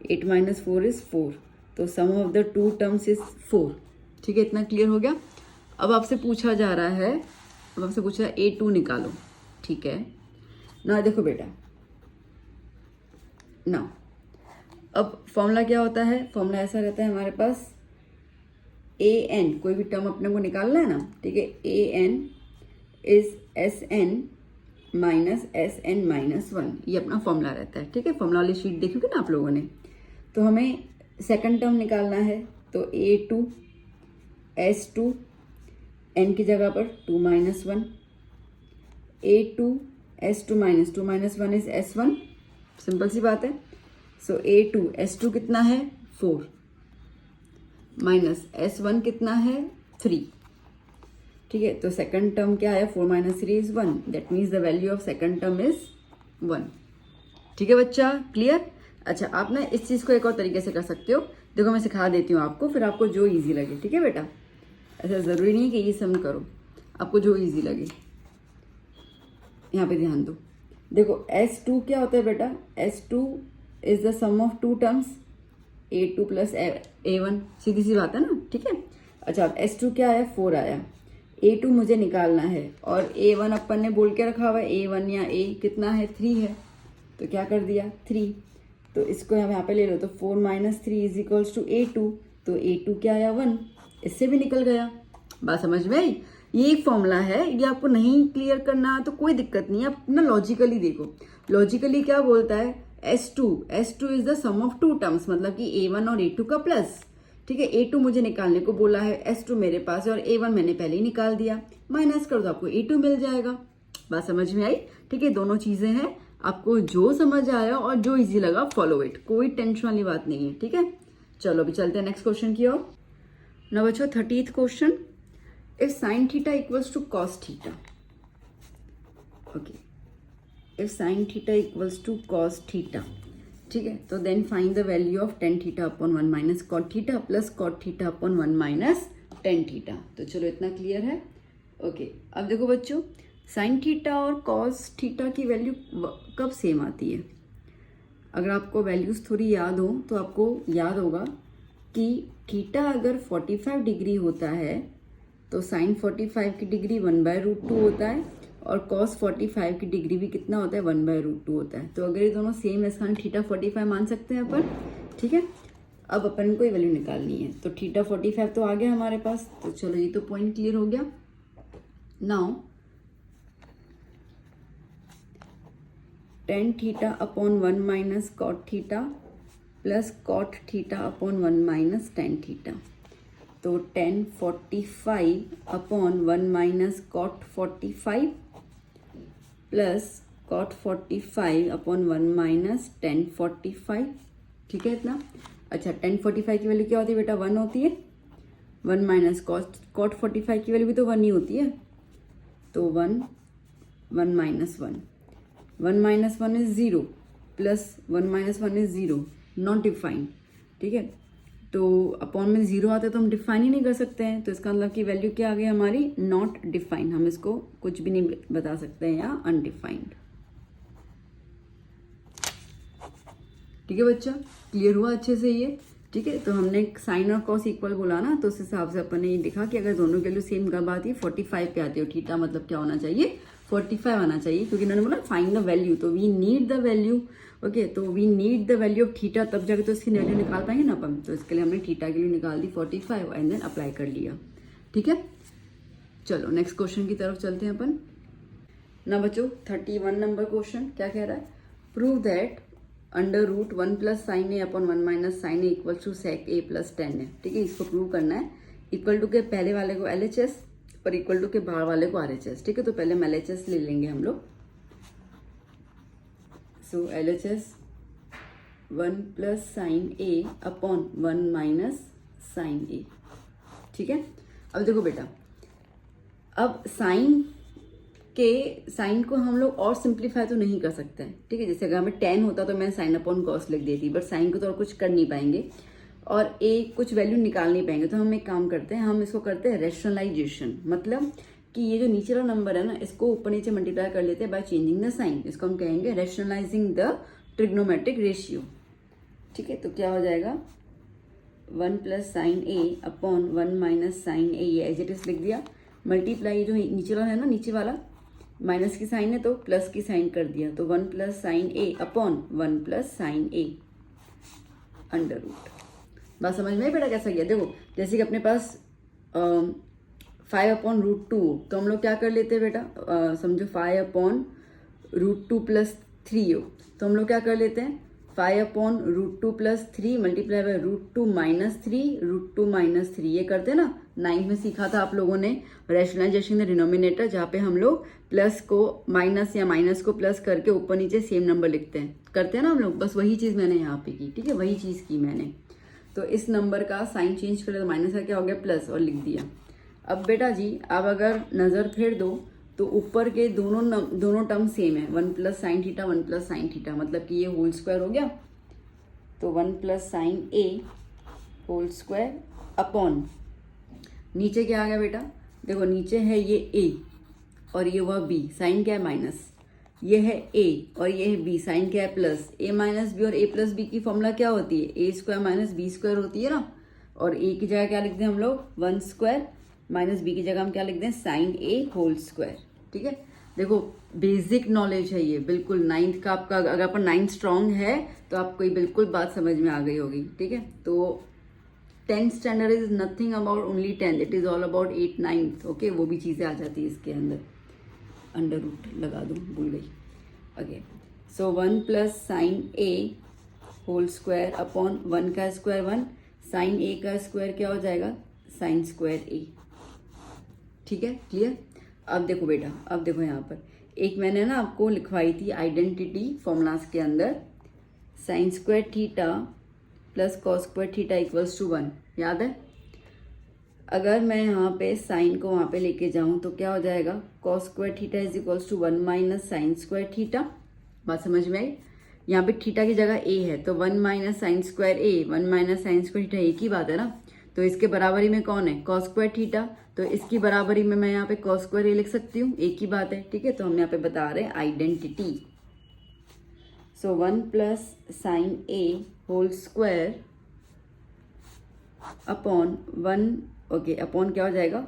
8 - 4 इज 4, तो सम ऑफ द 2 टर्म्स इज 4। ठीक है, इतना क्लियर हो गया। अब आपसे पूछा जा रहा है, अब आपसे पूछा है A2 निकालो। ठीक है ना, देखो बेटा, ना अब फॉर्मूला क्या होता है, फॉर्मूला ऐसा रहता है हमारे पास, ए एन, कोई भी टर्म अपने को निकालना है ना, ठीक है, A N is S N minus S N minus one, ये अपना फॉर्मूला रहता है, ठीक है। फॉर्मूला वाली शीट देखी होगी ना आप लोगों ने। तो हमें सेकंड टर्म निकालना है, तो A two S two, N की जगह पर two minus one, A two S two minus one is S one, simple सी बात है। So A two S two कितना है 4 माइनस एस वन कितना है 3, ठीक है। तो सेकंड टर्म क्या है, 4 minus 3 is 1, that means the value of second term is 1, ठीक है बच्चा, क्लियर। अच्छा, आप ना इस चीज़ को एक और तरीके से कर सकते हो, देखो मैं सिखा देती हूँ आपको, फिर आपको जो इजी लगे, ठीक है बेटा। ऐसा ज़रूरी नहीं कि ये सम करो, आपको जो इजी लगे। यहाँ पे ध्यान दो, देखो S2 क्या होता है बेटा, S2 is the sum of two terms, A2 plus A1, सीधी सी बात है ना, ठीक है। अच्छा, अब S2 क्या आया 4 आया, A2 मुझे निकालना है, और A1 अपन ने बोल के रखा हुआ है, A1 या A कितना है 3 है, तो क्या कर दिया 3, तो इसको हम यहाँ पे ले लो, तो 4 minus 3 is equals to A2, तो A2 क्या आया 1, इससे भी निकल गया। बात समझ में आई। ये एक फॉर्मूला है, ये आपको नहीं क्लियर करना तो कोई दिक्कत नहीं है, आप ना लॉजिकली देखो। लॉजिकली क्या बोलता है, S2 is the sum of two terms, मतलब कि A1 और A2 का प्लस, ठीक है। A2 मुझे निकालने को बोला है, S2 मेरे पास है और A1 मैंने पहले ही निकाल दिया, माइनस कर दो आपको A2 मिल जाएगा। बात समझ में आई, ठीक है। दोनों चीजें हैं, आपको जो समझ आया और जो इजी लगा फॉलो इट, कोई टेंशन वाली बात नहीं है, ठीक है। चलो अभी चलते हैं नेक्स्ट क्वेश्चन की ओर। ना बच्चों 30th question, if sine theta equals to cos theta, okay, if sine theta equals to cos theta, ठीक है, तो then find the value of tan theta upon 1 minus cot theta plus cot theta upon 1 minus tan theta. तो चलो इतना clear है, okay. अब देखो बच्चों, साइन थीटा और कॉस थीटा की वैल्यू कब सेम आती है, अगर आपको वैल्यूज थोड़ी याद हो तो आपको याद होगा कि थीटा अगर 45 डिग्री होता है तो साइन 45 की डिग्री 1/√2 होता है, और कॉस 45 की डिग्री भी कितना होता है 1/√2 होता है। तो अगर ये दोनों सेम है, इसका थीटा 45 मान सकते हैं अपन, ठीक है। अब अपन को ये वैल्यू निकालनी है, तो थीटा 45 तो आ गया हमारे पास, तो चलो ये तो पॉइंट क्लियर हो गया। Now tan theta upon 1 minus cot theta plus cot theta upon 1 minus tan theta, तो tan 45 upon 1 minus cot 45 plus cot 45 upon 1 minus tan 45, ठीक है इतना। अच्छा, टेन 45 की वैल्यू क्या होती है बेटा 1 होती है, 1 माइनस कॉट 45 की वैल्यू भी तो 1 ही होती है, तो 1 minus 1 minus 1 is 0 plus 1 minus 1 is 0, not defined, ठीक है। तो अपॉन में 0 आता है तो हम डिफाइन ही नहीं कर सकते हैं, तो इसका मतलब की वैल्यू क्या आ गई हमारी नॉट डिफाइंड, हम इसको कुछ भी नहीं बता सकते हैं या अनडिफाइंड, ठीक है बच्चा, क्लियर हुआ अच्छे से ये, ठीक है। तो हमने साइन और कॉस इक्वल बोला ना, तो उस हिसाब से अपन ने ये लिखा कि अगर दोनों की वैल्यू सेम कब आती है 45 पे आती है, थीटा मतलब क्या होना चाहिए 45 आना चाहिए, क्योंकि इन्होंने बोला फाइंड द वैल्यू, तो we need the value, okay. तो we need the value of theta, तब जाके तो इसकी वैल्यू निकाल पाएंगे ना अपन, तो इसके लिए हमने थीटा की वैल्यू निकाल दी 45 एंड देन अप्लाई कर लिया, ठीक है। चलो नेक्स्ट क्वेश्चन की तरफ चलते हैं अपन। ना बच्चों 31 नंबर क्वेश्चन क्या कह रहा है, prove that √1 plus sine A upon 1 minus sine A equal to sec A plus 10 है, ठीक है। इसको प्रूव करना है, इक्वल टू के पहले वाले को LHS और इक्वल टू के बाहर वाले को RHS, ठीक है। तो पहले हम LHS ले लेंगे हम लोग, सो LHS 1 plus sine A upon 1 minus sine ए, ठीक है। अब देखो बेटा, अब साइन को हम लोग और सिंप्लीफाई तो नहीं कर सकते हैं, ठीक है। जैसे अगर हमें 10 होता तो मैं साइन अपॉन कॉस लिख देती, बट साइन को तो और कुछ कर नहीं पाएंगे और ए कुछ वैल्यू निकाल नहीं पाएंगे, तो हम एक काम करते हैं, हम इसको करते हैं रैशनलाइजेशन, मतलब कि ये जो नीचे वाला नंबर है ना, इसको ऊपर नीचे मल्टीप्लाई कर लेते हैं बाय चेंजिंग द साइन, इसको हम कहेंगे रैशनलाइजिंग द ट्रिग्नोमेट्रिक रेशियो, ठीक है। तो क्या हो जाएगा 1 plus sine A upon 1 minus sine ए, ये एज इट इज लिख दिया, मल्टीप्लाई जो नीचे वाला है ना, नीचे वाला माइनस की साइन है तो प्लस की साइन कर दिया, तो 1 plus sine A upon 1 plus sine A, under root. बात समझ में बेटा कैसा किया? देखो जैसे कि अपने पास 5/√2, तो हम लोग क्या कर लेते हैं बेटा, समझो 5/√2 + 3 हो, तो हम लोग क्या कर लेते हैं 5/√2 + 3 मल्टीप्लाई बाय √2 - 3 √2 - 3, ये करते हैं ना। 9th में सीखा था आप लोगों ने रैशनलाइजेशन द डिनोमिनेटर, जहाँ पे हम लोग प्लस को माइनस या माइनस को प्लस करके ऊपर नीचे सेम नंबर लिखते हैं, करते हैं ना हम लोग। बस वही चीज़ मैंने यहाँ पे की, ठीक है, वही चीज़ की मैंने। तो इस नंबर का साइन चेंज कर लिया, तो माइनस का क्या हो गया प्लस, और लिख दिया। अब बेटा जी आप अगर नज़र फेर दो तो ऊपर के दोनों टर्म सेम है, 1 + sin थीटा 1 + sin थीटा, मतलब कि ये होल स्क्वायर हो गया। तो 1 + sin A whole square upon नीचे क्या आ गया बेटा, देखो नीचे है ये A और ये हुआ B, साइन क्या है माइनस, ये है A और ये है B, साइन क्या है प्लस। A - B और A + B की फॉर्मूला क्या होती है, A² - B² होती है ना। और A की जगह क्या लिखते हैं हम लोग 1² माइनस B की जगह हम क्या लिखते हैं sin A होल स्क्वायर, ठीक है। देखो बेसिक नॉलेज है ये, बिल्कुल 9th का आपका, अगर आपका 9th स्ट्रांग है तो आपको ये बिल्कुल बात समझ में आ गई होगी, ठीक है। तो 10th standard is nothing about only 10th, it is all about 8th 9th, okay. वो भी चीज़ें आ जाती है इसके अंदर। अंडर रूट लगा दूँ, भूल गई, okay. So 1 + sin A whole square upon 1 का स्क्वायर 1, sin A का स्क्वायर क्या हो जाएगा sin² A, ठीक है, क्लियर। अब देखो बेटा, अब देखो यहाँ पर एक मैंने ना आपको लिखवाई थी आइडेंटिटी फॉर्मूलाज के अंदर, sin² थीटा + cos² थीटा = 1, याद है। अगर मैं यहाँ पे साइन को वहाँ पे लेके जाऊँ तो क्या हो जाएगा cos² थीटा = 1 - sin² थीटा। बात समझ में आई? यहाँ पे थीटा की जगह A है तो 1 - sin² A, 1 - sin² थीटा एक ही बात है ना। तो इसके बराबरी में कौन है cos² थीटा, तो इसकी बराबरी में मैं यहाँ पे cos² A लिख सकती हूँ, एक ही बात है, ठीक है। तो हम यहाँ पे बता रहे हैं identity. So 1 + sin A whole square upon 1, okay, upon क्या हो जाएगा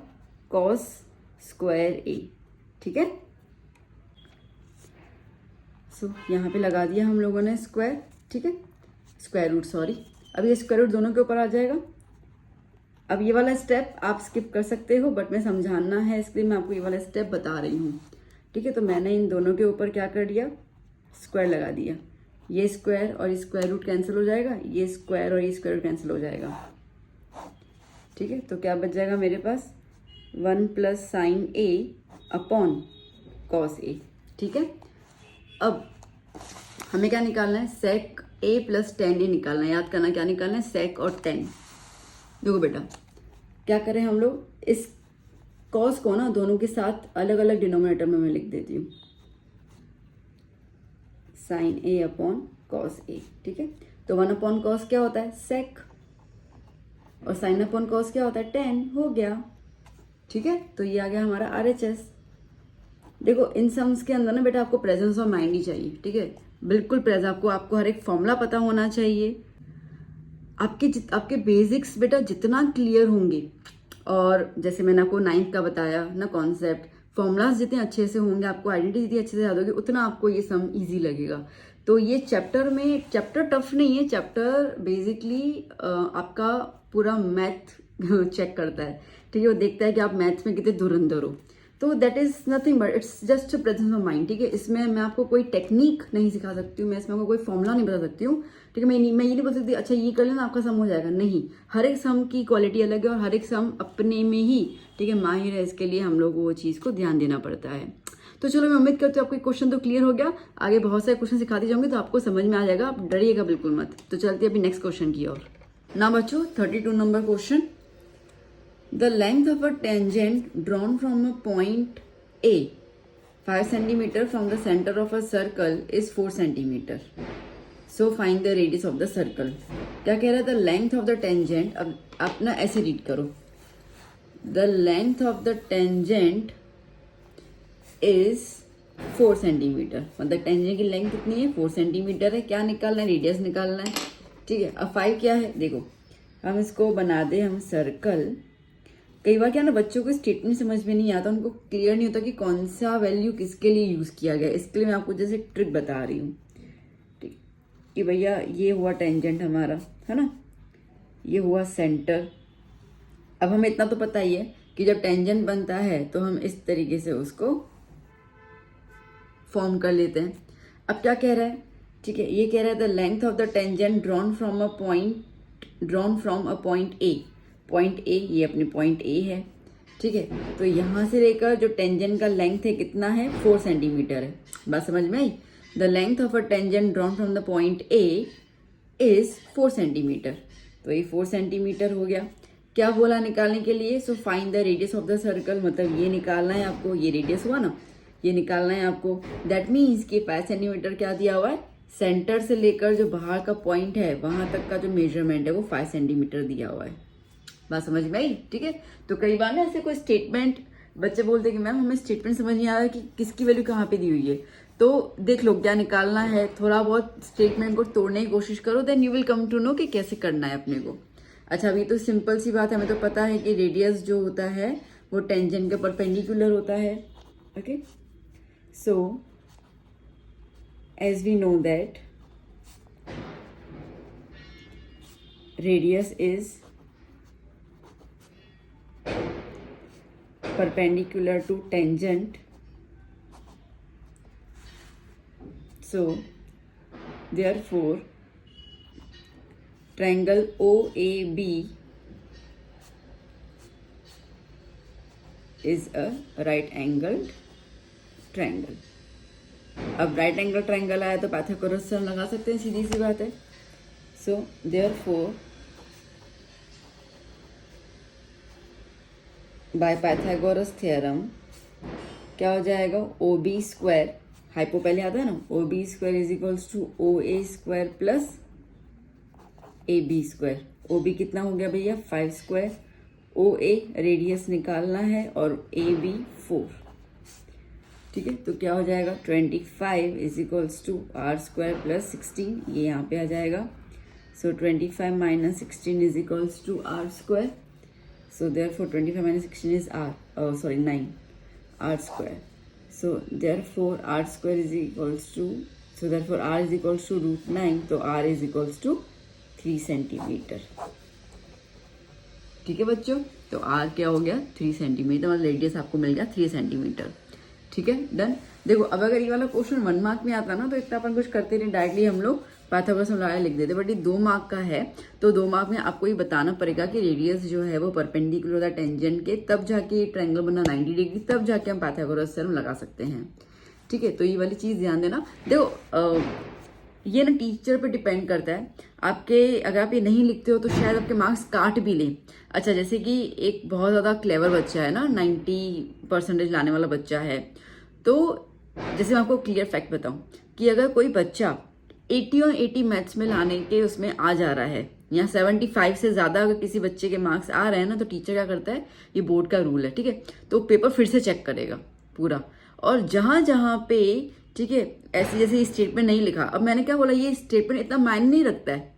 cos² A, ठीक है। सो यहाँ पे लगा दिया हम लोगों ने स्क्वायर, ठीक है, स्क्वायर रूट, सॉरी। अब ये स्क्वायर रूट दोनों के ऊपर आ जाएगा। अब ये वाला स्टेप आप स्किप कर सकते हो, बट मैं समझाना है इसलिए मैं आपको ये वाला स्टेप बता रही हूँ, ठीक है। तो मैंने इन दोनों के ऊपर क्या कर दिया, स्क्वायर लगा दिया। ये स्क्वायर और स्क्वायर रूट कैंसिल हो जाएगा, ये स्क्वायर और ये स्क्वायर रूट कैंसिल हो जाएगा, ठीक है। तो क्या बच जाएगा मेरे पास 1 + sin A upon cos A, ठीक है। अब हमें क्या निकालना है, sec A + tan A निकालना है। याद करना क्या निकालना है, sec और tan। देखो बेटा क्या करें हम लोग, इस cos को ना दोनों के साथ अलग अलग डिनोमिनेटर में मैं लिख देती हूँ, sin A upon cos A, ठीक है। तो 1 cos क्या होता है sec, और sin cos क्या होता है tan, हो गया, ठीक है। तो ये आ गया हमारा RHS। देखो इन सम्स के अंदर ना बेटा आपको प्रेजेंस ऑफ माइंड ही चाहिए, ठीक है, बिल्कुल प्रेजेंस। आपको हर एक फॉर्मूला पता होना चाहिए। आपके बेसिक्स बेटा जितना क्लियर होंगे, और जैसे मैंने आपको 9th का बताया ना कॉन्सेप्ट, फॉर्मूलाज जितने अच्छे से होंगे, आपको आइडेंटिटी जितनी अच्छे से याद होगी, उतना आपको ये सम इजी लगेगा। तो ये चैप्टर टफ नहीं है, चैप्टर बेसिकली आपका पूरा मैथ चेक करता है, ठीक है। वो देखता है कि आप मैथ्स में कितने धुरंधर हो। तो that is nothing but it's just presence of mind, ठीक है। इसमें मैं आपको कोई टेक्निक नहीं सिखा सकती हूँ, मैं इसमें आपको कोई फॉर्मूला नहीं बता सकती हूँ, ठीक है। मैं ये नहीं बोल सकती अच्छा ये कर लेना आपका सम हो जाएगा, नहीं। हर एक सम की क्वालिटी अलग है और हर एक सम अपने में ही, ठीक है, माहिर है। इसके लिए हम लोग वो चीज़ को ध्यान देना पड़ता है। तो चलो मैं उम्मीद करती हूँ आपको क्वेश्चन तो क्लियर हो गया। आगे बहुत सारे क्वेश्चन सिखाती जाऊंगी तो आपको समझ में आ जाएगा, आप डरिएगा बिल्कुल मत। तो चलते अभी नेक्स्ट क्वेश्चन की ओर ना बच्चों। 32 number question, the length of a tangent drawn from a point A 5 centimeter from the center of a circle is 4 centimeter. So find the radius of the circle. क्या कह रहा है, the length of the tangent, अब आप ना ऐसे read करो, the length of the tangent is 4 centimeter, मतलब टेंजेंट की लेंथ कितनी है 4 सेंटीमीटर है। क्या निकालना है, रेडियस निकालना है, ठीक है। अब 5 क्या है, देखो हम इसको बना दे हम सर्कल। कई बार क्या ना बच्चों को स्टेटमेंट समझ में नहीं आता, उनको क्लियर नहीं होता कि कौन सा वैल्यू किसके लिए यूज किया गया। इसके लिए मैं आपको जैसे ट्रिक बता रही हूँ, ठीक, कि भैया ये हुआ टेंजेंट हमारा, है ना, ये हुआ सेंटर। अब हमें इतना तो पता ही है कि जब टेंजेंट बनता है तो हम इस तरीके से उसको फॉर्म कर लेते हैं। अब क्या कह रहा है, ठीक है, ये कह रहा है the length of the tangent drawn from a point A. Point A, ये अपने पॉइंट ए है, ठीक है। तो यहाँ से लेकर जो टेंजेंट का लेंथ है कितना है, 4 सेंटीमीटर है। बात समझ में आई। The length of a tangent drawn from the point A is 4 centimetre. तो ये 4 सेंटीमीटर हो गया। क्या बोला निकालने के लिए, so find the radius of the circle, मतलब ये निकालना है आपको, ये रेडियस हुआ ना, ये निकालना है आपको। दैट मीन्स कि 5 सेंटीमीटर क्या दिया हुआ है, सेंटर से लेकर जो बाहर का पॉइंट है वहां तक का जो मेजरमेंट है वो 5 सेंटीमीटर दिया हुआ है। बात समझ में आई, ठीक है। तो कई बार ना ऐसे कोई स्टेटमेंट बच्चे बोलते हैं कि मैम हमें स्टेटमेंट समझ नहीं आ रहा कि किसकी वैल्यू कहाँ पे दी हुई है, तो देख लो क्या निकालना है, थोड़ा बहुत स्टेटमेंट को तोड़ने की कोशिश करो, then you will come to know कि कैसे करना है अपने को। अच्छा, अभी तो सिंपल सी बात है, हमें तो पता है कि रेडियस जो होता है वो टेंजेंट के परपेंडिकुलर होता है। Okay, so as we know that radius is perpendicular to tangent, so therefore triangle OAB is a right angled triangle। अब राइट एंगल ट्रायंगल आया तो पाइथागोरस से हम लगा सकते हैं, सीधी सी बात है। So therefore by Pythagoras theorem क्या हो जाएगा, ओ बी स्क्वायर, हाइपो पहले आता है ना, O B square is equals to O A square plus A B square. O B कितना हो गया भैया, 5 स्क्वायर, ओ ए रेडियस निकालना है और ए बी 4, ठीक है। तो क्या हो जाएगा, 25 is equals to R square plus 16, ये यहाँ पे आ जाएगा। So 25 minus 16 is equals to R square. So therefore 25 minus 16 is r, oh sorry 9, r square. So therefore r square is equals to, so therefore r is equals to root 9, तो r is equals to 3 centimetre. ठीक है बच्चों, तो r क्या हो गया, 3 centimetre, मतलब radius आपको मिल गया 3 सेंटीमीटर। ठीक है, डन। देखो अब अगर ये वाला क्वेश्चन 1 मार्क में आता ना तो इतना अपन कुछ करते नहीं, डायरेक्टली हम लोग पाइथागोरस लगा लिख देते, बट ये 2 मार्क का है तो 2 मार्क में आपको ये बताना पड़ेगा कि रेडियस जो है वो परपेंडिकुलर होता है टेंजेंट के, तब जाके ट्रायंगल बना 90 डिग्री, तब जाके हम पाइथागोरस थ्योरम लगा सकते हैं। ठीक है, तो ये वाली चीज ध्यान देना। देखो ये ना टीचर पे डिपेंड करता है आपके, अगर आप ये नहीं लिखते हो तो शायद आपके मार्क्स काट भी लें। अच्छा, जैसे कि एक बहुत ज्यादा क्लेवर बच्चा है ना, 90% लाने वाला बच्चा है, तो जैसे मैं आपको क्लियर फैक्ट बताऊं कि अगर कोई बच्चा 80 और 80 मैथ्स में लाने के उसमें आ जा रहा है, या 75 से ज्यादा अगर किसी बच्चे के मार्क्स आ रहे हैं ना, तो टीचर क्या करता है, ये बोर्ड का रूल है, ठीक है, तो पेपर फिर से चेक करेगा पूरा, और जहां जहां पे, ठीक है, ऐसे जैसे स्टेटमेंट नहीं लिखा, अब मैंने क्या बोला, ये स्टेटमेंट इतना मायने नहीं रखता है,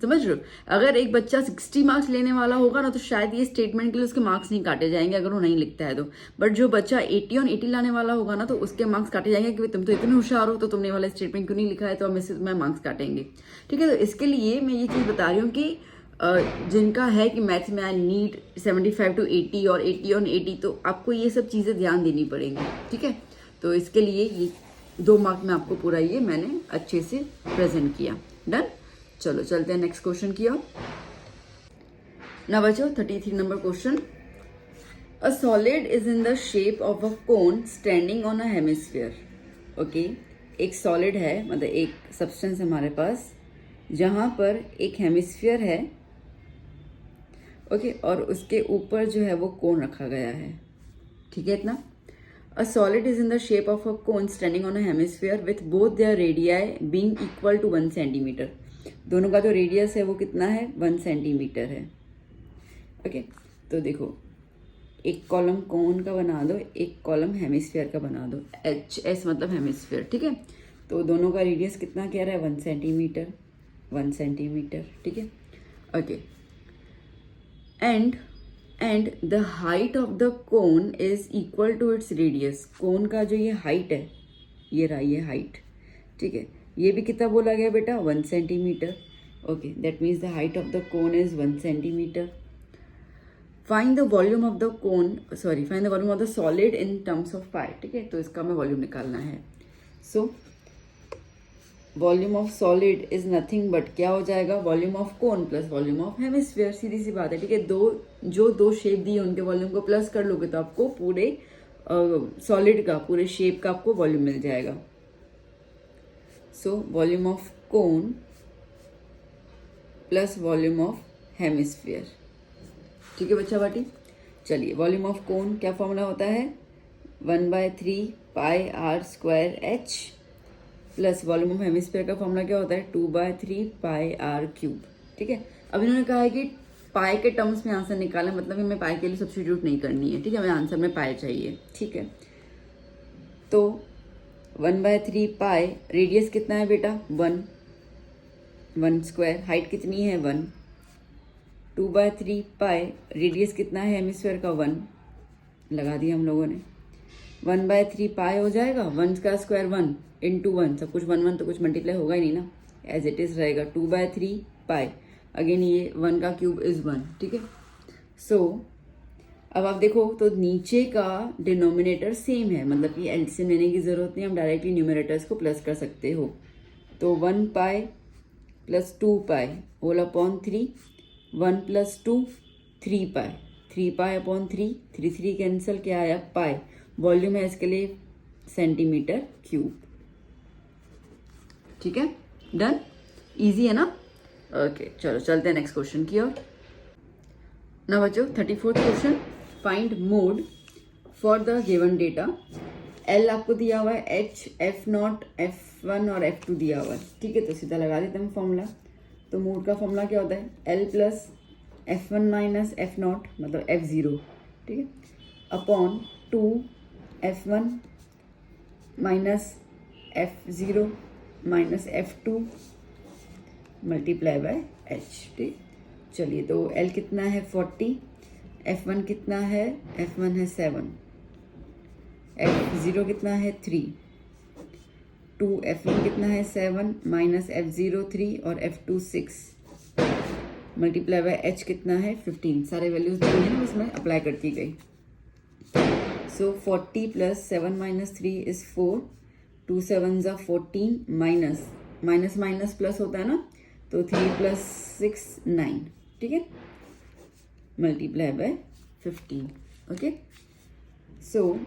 समझ रहे हो। अगर एक बच्चा 60 मार्क्स लेने वाला होगा ना तो शायद ये स्टेटमेंट के लिए उसके मार्क्स नहीं काटे जाएंगे अगर वो नहीं लिखता है तो, बट जो बच्चा 80 और 80 लाने वाला होगा ना तो उसके मार्क्स काटे जाएंगे कि तुम तो इतने होशियार हो तो तुमने वाला स्टेटमेंट क्यों नहीं लिखा है, तो हम इससे तुम्हें मार्क्स काटेंगे। ठीक है, तो इसके लिए मैं ये चीज बता रही हूँ कि जिनका है कि मैथ्स में आई नीड 75 to 80 और 80 on 80, तो आपको ये सब चीजें ध्यान देनी पड़ेंगी। ठीक है, तो इसके लिए ये 2 मार्क में आपको पूरा ये मैंने अच्छे से प्रेजेंट किया। डन, चलो चलते हैं नेक्स्ट क्वेश्चन की ओर। ना बच्चों 33 number question, a solid is in the shape of a cone standing on a hemisphere. Okay, एक सॉलिड है, मतलब एक सब्सटेंस हमारे पास जहां पर एक हेमिस्फीयर है, ओके, और उसके ऊपर जो है वो कोन रखा गया है। ठीक है इतना, A solid is in the shape of a cone standing on a hemisphere with both their radii being equal to 1 centimeter. दोनों का जो रेडियस है वो कितना है, 1 सेंटीमीटर है। ओके, तो देखो एक कॉलम कोन का बना दो, एक कॉलम हेमिस्फीयर का बना दो, HS मतलब हेमिस्फीयर। ठीक है, तो दोनों का रेडियस कितना कह रहा है, 1 सेंटीमीटर, 1 सेंटीमीटर। ठीक है, okay, and the height of the cone is equal to its radius. Cone का जो ये हाइट है, ये रहा ये हाइट, ठीक है, ये भी कितना बोला गया बेटा, 1 centimetre. Okay, that means the height of the cone is 1 centimeter. Find the volume of the solid in terms of pi. ठीक है, तो इसका हमें वॉल्यूम निकालना है. So volume of solid is nothing but क्या हो जाएगा, volume of cone plus volume of hemisphere. सीधी सी बात है. ठीक है, दो शेप दी है उनके वॉल्यूम को प्लस कर लोगे तो आपको पूरे सॉलिड का, पूरे शेप का आपको वॉल्यूम मिल जाएगा. So volume of cone plus volume of hemisphere. ठीक है बच्चा बाटी. चलिए, वॉल्यूम ऑफ कोन क्या फॉर्मूला होता है, 1/3 pi R square H plus volume of hemisphere का फॉर्मूला क्या होता है, 2/3 पाई आर क्यूब. ठीक है, अब इन्होंने कहा है कि पाई के टर्म्स में आंसर निकाला, मतलब हमें पाई के लिए सब्स्टिट्यूट नहीं करनी है. ठीक है, हमें आंसर में पाई चाहिए. ठीक है, तो 1/3 पाई, रेडियस कितना है बेटा 1 स्क्वायर, हाइट कितनी है 1, 2/3 पाई, रेडियस कितना है हेमिस्फीयर का 1 लगा दिया हम लोगों ने. 1/3 पाई हो जाएगा 1 का स्क्वायर 1 इंटू 1, सब कुछ 1 तो कुछ मल्टीप्लाई होगा ही नहीं ना, एज इट इज रहेगा. 2/3 पाई, अगेन ये 1 का क्यूब इज 1. ठीक है, सो अब आप देखो तो नीचे का डिनोमिनेटर सेम है, मतलब कि एलसीएम लेने की जरूरत नहीं, हम डायरेक्टली न्यूमरेटर्स को प्लस कर सकते हो. तो 1 पाई प्लस 2 पाई होल अपॉन 3, 1 प्लस 2 3 पाई, 3 पाई अपॉन 3, 3 कैंसिल, क्या आया पाई. वॉल्यूम है इसके लिए सेंटीमीटर क्यूब. ठीक है, डन, इजी है ना. ओके, चलो चलते हैं नेक्स्ट क्वेश्चन की ओर. ना बच्चों, 34th question, find mode for the given data. L आपको दिया हुआ है, एच, एफ नॉट, F1 और F2 दिया हुआ है. ठीक है, तो सीधा लगा देते हैं फॉर्मूला. तो मोड का फॉर्मूला क्या होता है, L plus F1 minus F not मतलब F0. ठीक है, upon 2 F1 minus F0 minus F2 multiply by H. ठीक, चलिए, तो L कितना है 40, F1 कितना है, F1 है 7, F0 कितना है 3, 2 F1 कितना है 7 माइनस F0 3 और F2 6 मल्टीप्लाई बाय H कितना है 15. सारे वैल्यूज दिए हैं ना, उसमें अप्लाई करती गई. सो 40 प्लस 7 माइनस 3 इज 4, 2 7 ज़ा 14 माइनस माइनस माइनस प्लस होता है ना, तो 3 प्लस 6 9. ठीक है, multiply by 15. Okay, so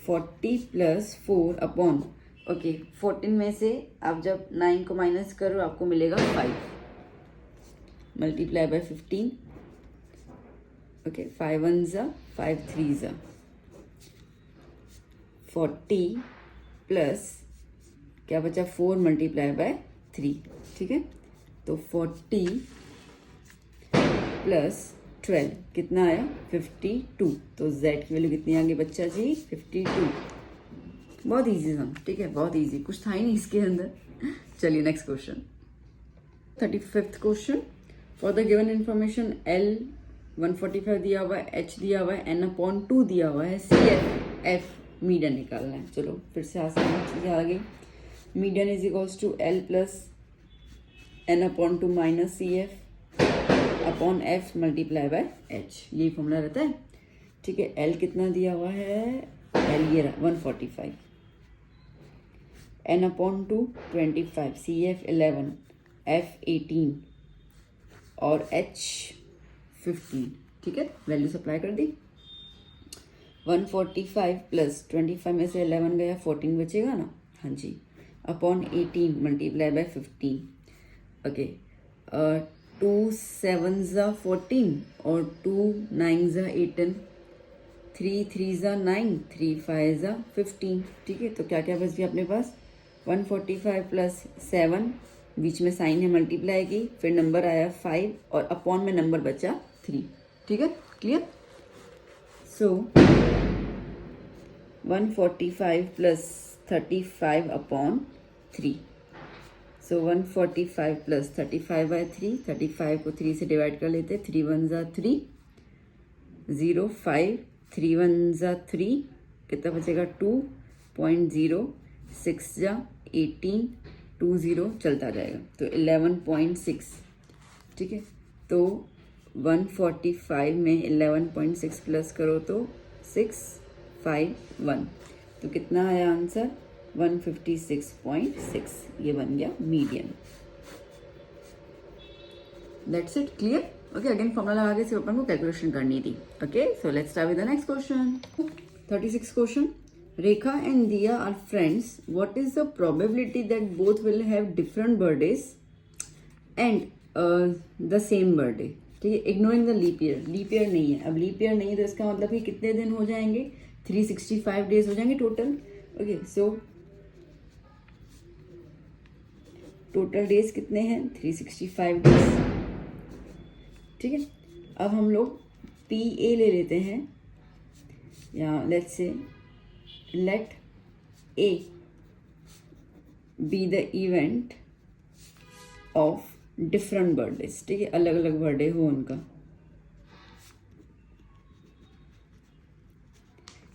40 plus 4 upon, okay 14 में से आप जब 9 को माइनस करो आपको मिलेगा 5, मल्टीप्लाई बाय 15. ओके, 5 1 ज़ा 5 3 ज़ा 40 प्लस क्या बचा 4 मल्टीप्लाई बाय 3. ठीक है, तो 40 प्लस 12 कितना आया 52. तो z की वैल्यू कितनी आ गई बच्चा जी 52. बहुत इजी था. ठीक है, बहुत इजी, कुछ था ही नहीं इसके अंदर. चलिए next question, 35th question. For the given information L 145 दिया हुआ है, H दिया हुआ है, N/2 दिया हुआ है, CF मीडियन निकालना है. चलो फिर से आसान चीज़ें आ गई. Median is equals to L plus N/2 minus CF upon F multiply by H, यही फॉर्मूला रहता है. ठीक है, L कितना दिया हुआ है, L ये 145, N/2 25, CF 11, F 18 और H 15. ठीक है, वैल्यू सप्लाई कर दी. 145 प्लस 25 में से 11 गया 14 बचेगा ना, हाँ जी, अपॉन 18 मल्टीप्लाई बाय 15. ओके, 2 7 ज़ा 14 और 2 9 ज़ा 18, 3 3 ज़ा 9, 3 5 ज़ा 15. ठीक है, तो क्या क्या बच गया अपने पास, 145 प्लस 7, बीच में साइन है मल्टीप्लाई की, फिर नंबर आया 5 और अपॉन में नंबर बचा 3. ठीक है, क्लियर. सो 145 प्लस 35 अपॉन 3. सो 145 प्लस 35 बाय 3, 35 को 3 से डिवाइड कर लेते, 3 1 ज़ा 3, 0 5, 3 1 ज़ा 3, कितना बचेगा 2.0, 6 ज़ा 18, 2 0 चलता जाएगा, तो 11.6 ठीक है, तो 145 में 11.6 प्लस करो तो 651, तो कितना आया आंसर 156.6, ये बन गया median. That's it, clear. Okay, again formula लगा के सिर्फ अपन को कैलकुलेशन करनी थी। Okay, so let's start with the next question. 36 question, Rekha and Diya are friends, what is the probability that both will have different birthdays and the same birthday. ठीक है, ignoring the leap year, leap year नहीं है, अब leap year नहीं है तो इसका मतलब कि कितने दिन हो जाएंगे, 365 डेज हो जाएंगे total. Okay, so total days कितने हैं, 365 डेज। ठीक है, अब हम लोग पी ए ले लेते हैं, या let's say let A be the event of different birthdays. ठीक है, अलग अलग बर्थडे हो उनका।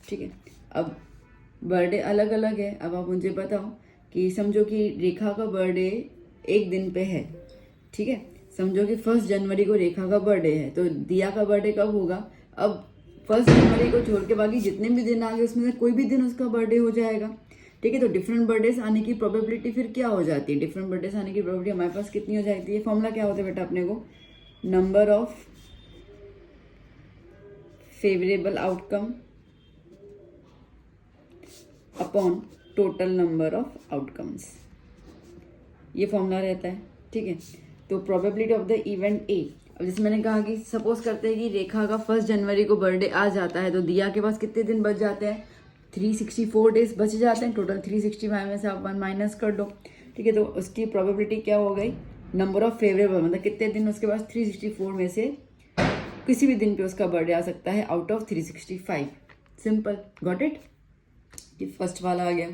ठीक है, अब बर्थडे अलग अलग है। अब आप मुझे बताओ कि समझो कि रेखा का बर्थडे एक दिन पे है। ठीक है, समझो कि 1 जनवरी को रेखा का बर्थडे है, तो दिया का बर्थडे कब होगा। अब 1 जनवरी को छोड़ के बाकी जितने भी दिन आगे उसमें से कोई भी दिन उसका बर्थडे हो जाएगा। ठीक है, तो डिफरेंट बर्थडेज आने की प्रोबेबिलिटी फिर क्या हो जाती है, डिफरेंट बर्थडेज आने की प्रोबेबिलिटी हमारे पास कितनी हो जाती है। फॉर्मूला क्या होता है बेटा अपने को, number of favourable outcome upon total number of outcomes, ये फॉर्मूला रहता है। ठीक है, तो probability of the event A, अब जैसे मैंने कहा कि सपोज करते हैं कि रेखा का 1 जनवरी को बर्थडे आ जाता है, तो दिया के पास कितने दिन बच जाते हैं, 364 डेज बच जाते हैं। टोटल 365 में से आप 1 माइनस कर दो। ठीक है, तो उसकी प्रोबेबिलिटी क्या हो गई, नंबर ऑफ फेवरेबल, मतलब कितने दिन उसके पास 364 में से किसी भी दिन पे उसका बर्थडे आ सकता है out of 365। Simple, got it. ये फर्स्ट वाला आ गया।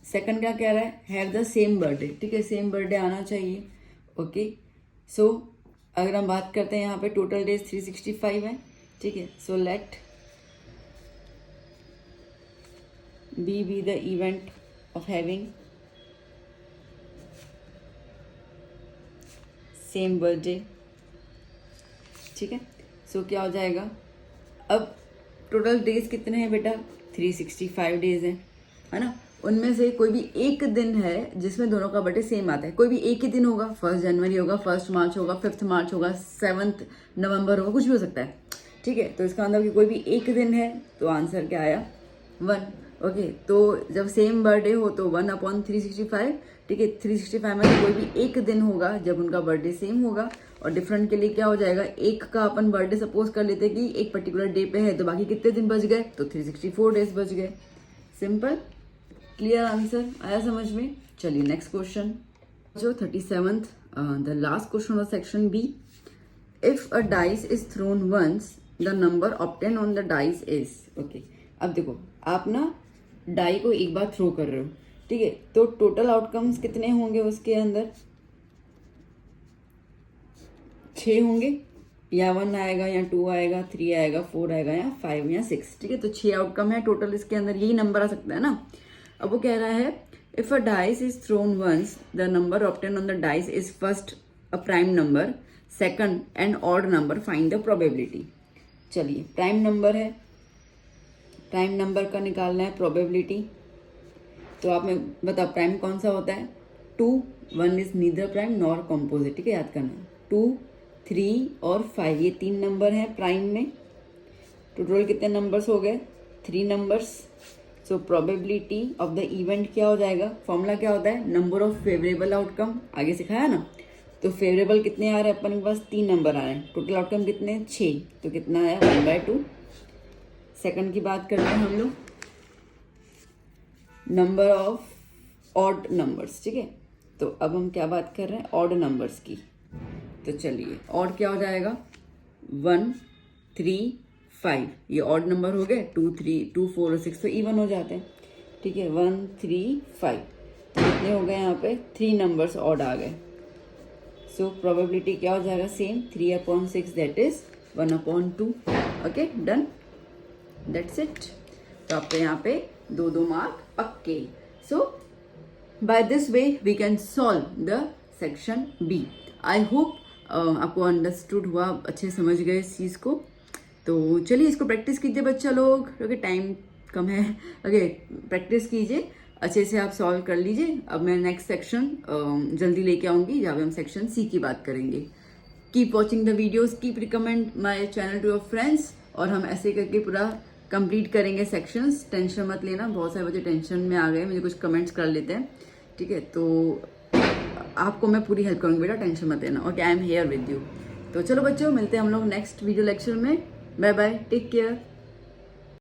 सेकंड क्या कह रहा है, हैव द सेम बर्थडे। ठीक है, सेम बर्थडे आना चाहिए। ओके, सो अगर हम बात करते हैं यहाँ पे टोटल डेज 365 है। ठीक है, so let B be the event of having same birthday. ठीक है, सो क्या हो जाएगा, अब टोटल डेज कितने हैं बेटा, 365 डेज है ना। उनमें से कोई भी एक दिन है जिसमें दोनों का बर्थडे सेम आता है, कोई भी एक ही दिन होगा, 1 जनवरी होगा, 1 मार्च होगा, 5 मार्च होगा, 7 नवंबर होगा, कुछ भी हो सकता है। ठीक है, तो इसका मतलब कि कोई भी एक दिन है, तो आंसर क्या आया 1। ओके, तो जब सेम बर्थडे हो तो 1/365। ठीक है, 365 में से कोई भी एक दिन होगा जब उनका बर्थडे सेम होगा, और डिफरेंट के लिए क्या हो जाएगा, एक का अपन बर्थडे सपोज कर लेते कि एक पर्टिकुलर डे पे है, तो बाकी कितने दिन बच गए, तो 364 डेज बच गए। सिंपल, क्लियर आंसर आया समझ में। चलिए नेक्स्ट क्वेश्चन, जो 37th the last question of section B, if a dice is thrown once the number obtain on the dice is. Okay, अब देखो आप ना डाई को एक बार थ्रो कर रहे हो। ठीक है, तो टोटल आउटकम्स कितने होंगे उसके अंदर, 6 होंगे, या 1 आएगा, या 2 आएगा, 3 आएगा, 4 आएगा, या 5 या 6। ठीक है, तो 6 आउटकम है टोटल, इसके अंदर यही नंबर आ सकता है ना। अब वो कह रहा है if a dice is thrown once the number obtain on the dice is first a prime number, second and odd number, find the probability. चलिए, प्राइम नंबर है, प्राइम नंबर का निकालना है प्रोबेबिलिटी। तो आप में बताओ प्राइम कौन सा होता है, 2, 1 is neither prime nor composite. ठीक है, याद करना, 2, 3 और 5 ये 3 नंबर हैं प्राइम में। टोटल कितने नंबर्स हो गए, 3 numbers. So probability of the event क्या हो जाएगा, फॉर्मूला क्या होता है, नंबर ऑफ फेवरेबल आउटकम, आगे सिखाया ना। तो फेवरेबल कितने आ रहे हैं अपन के पास, 3 नंबर आ रहे हैं, टोटल आउटकम कितने, 6, तो कितना आया 1/2। सेकंड की बात करते हैं हम लोग, नंबर ऑफ ऑड नंबर्स। ठीक है, तो अब हम क्या बात कर रहे हैं, ऑड नंबर्स की। तो चलिए, ऑड क्या हो जाएगा, 1, 3, 5 ये ऑड नंबर हो गए, 2, 3, 2, 4 और 6 तो इवन हो जाते हैं। ठीक है, 1, 3, 5 तो कितने हो गए यहाँ पे, 3 नंबर्स ऑड आ गए। सो प्रोबेबिलिटी क्या हो जाएगा, same, 3/6 that is 1/2। Okay, done, that's it. तो आपके यहाँ पे 2 मार्क पक्के। So by this way we can solve the section B. I hope आपको अंडरस्टूड हुआ, अच्छे समझ गए इस चीज़ को। तो चलिए इसको प्रैक्टिस कीजिए बच्चा लोग, क्योंकि टाइम कम है। ओके, प्रैक्टिस कीजिए, अच्छे से आप सॉल्व कर लीजिए। अब मैं नेक्स्ट सेक्शन जल्दी लेके आऊँगी, जहाँ पे हम सेक्शन सी की बात करेंगे। Keep watching the videos, keep recommend my channel to your friends, और हम ऐसे करके पूरा कंप्लीट करेंगे सेक्शंस। टेंशन मत लेना, बहुत सारे बच्चे टेंशन में आ गए, मुझे कुछ कमेंट्स कर लेते हैं, ठीक है। तो आपको मैं पूरी हेल्प करूँगी बेटा, टेंशन मत लेना। Okay, I am here with you. तो चलो बच्चों, मिलते हैं हम लोग नेक्स्ट वीडियो लेक्चर में। Bye bye, take care.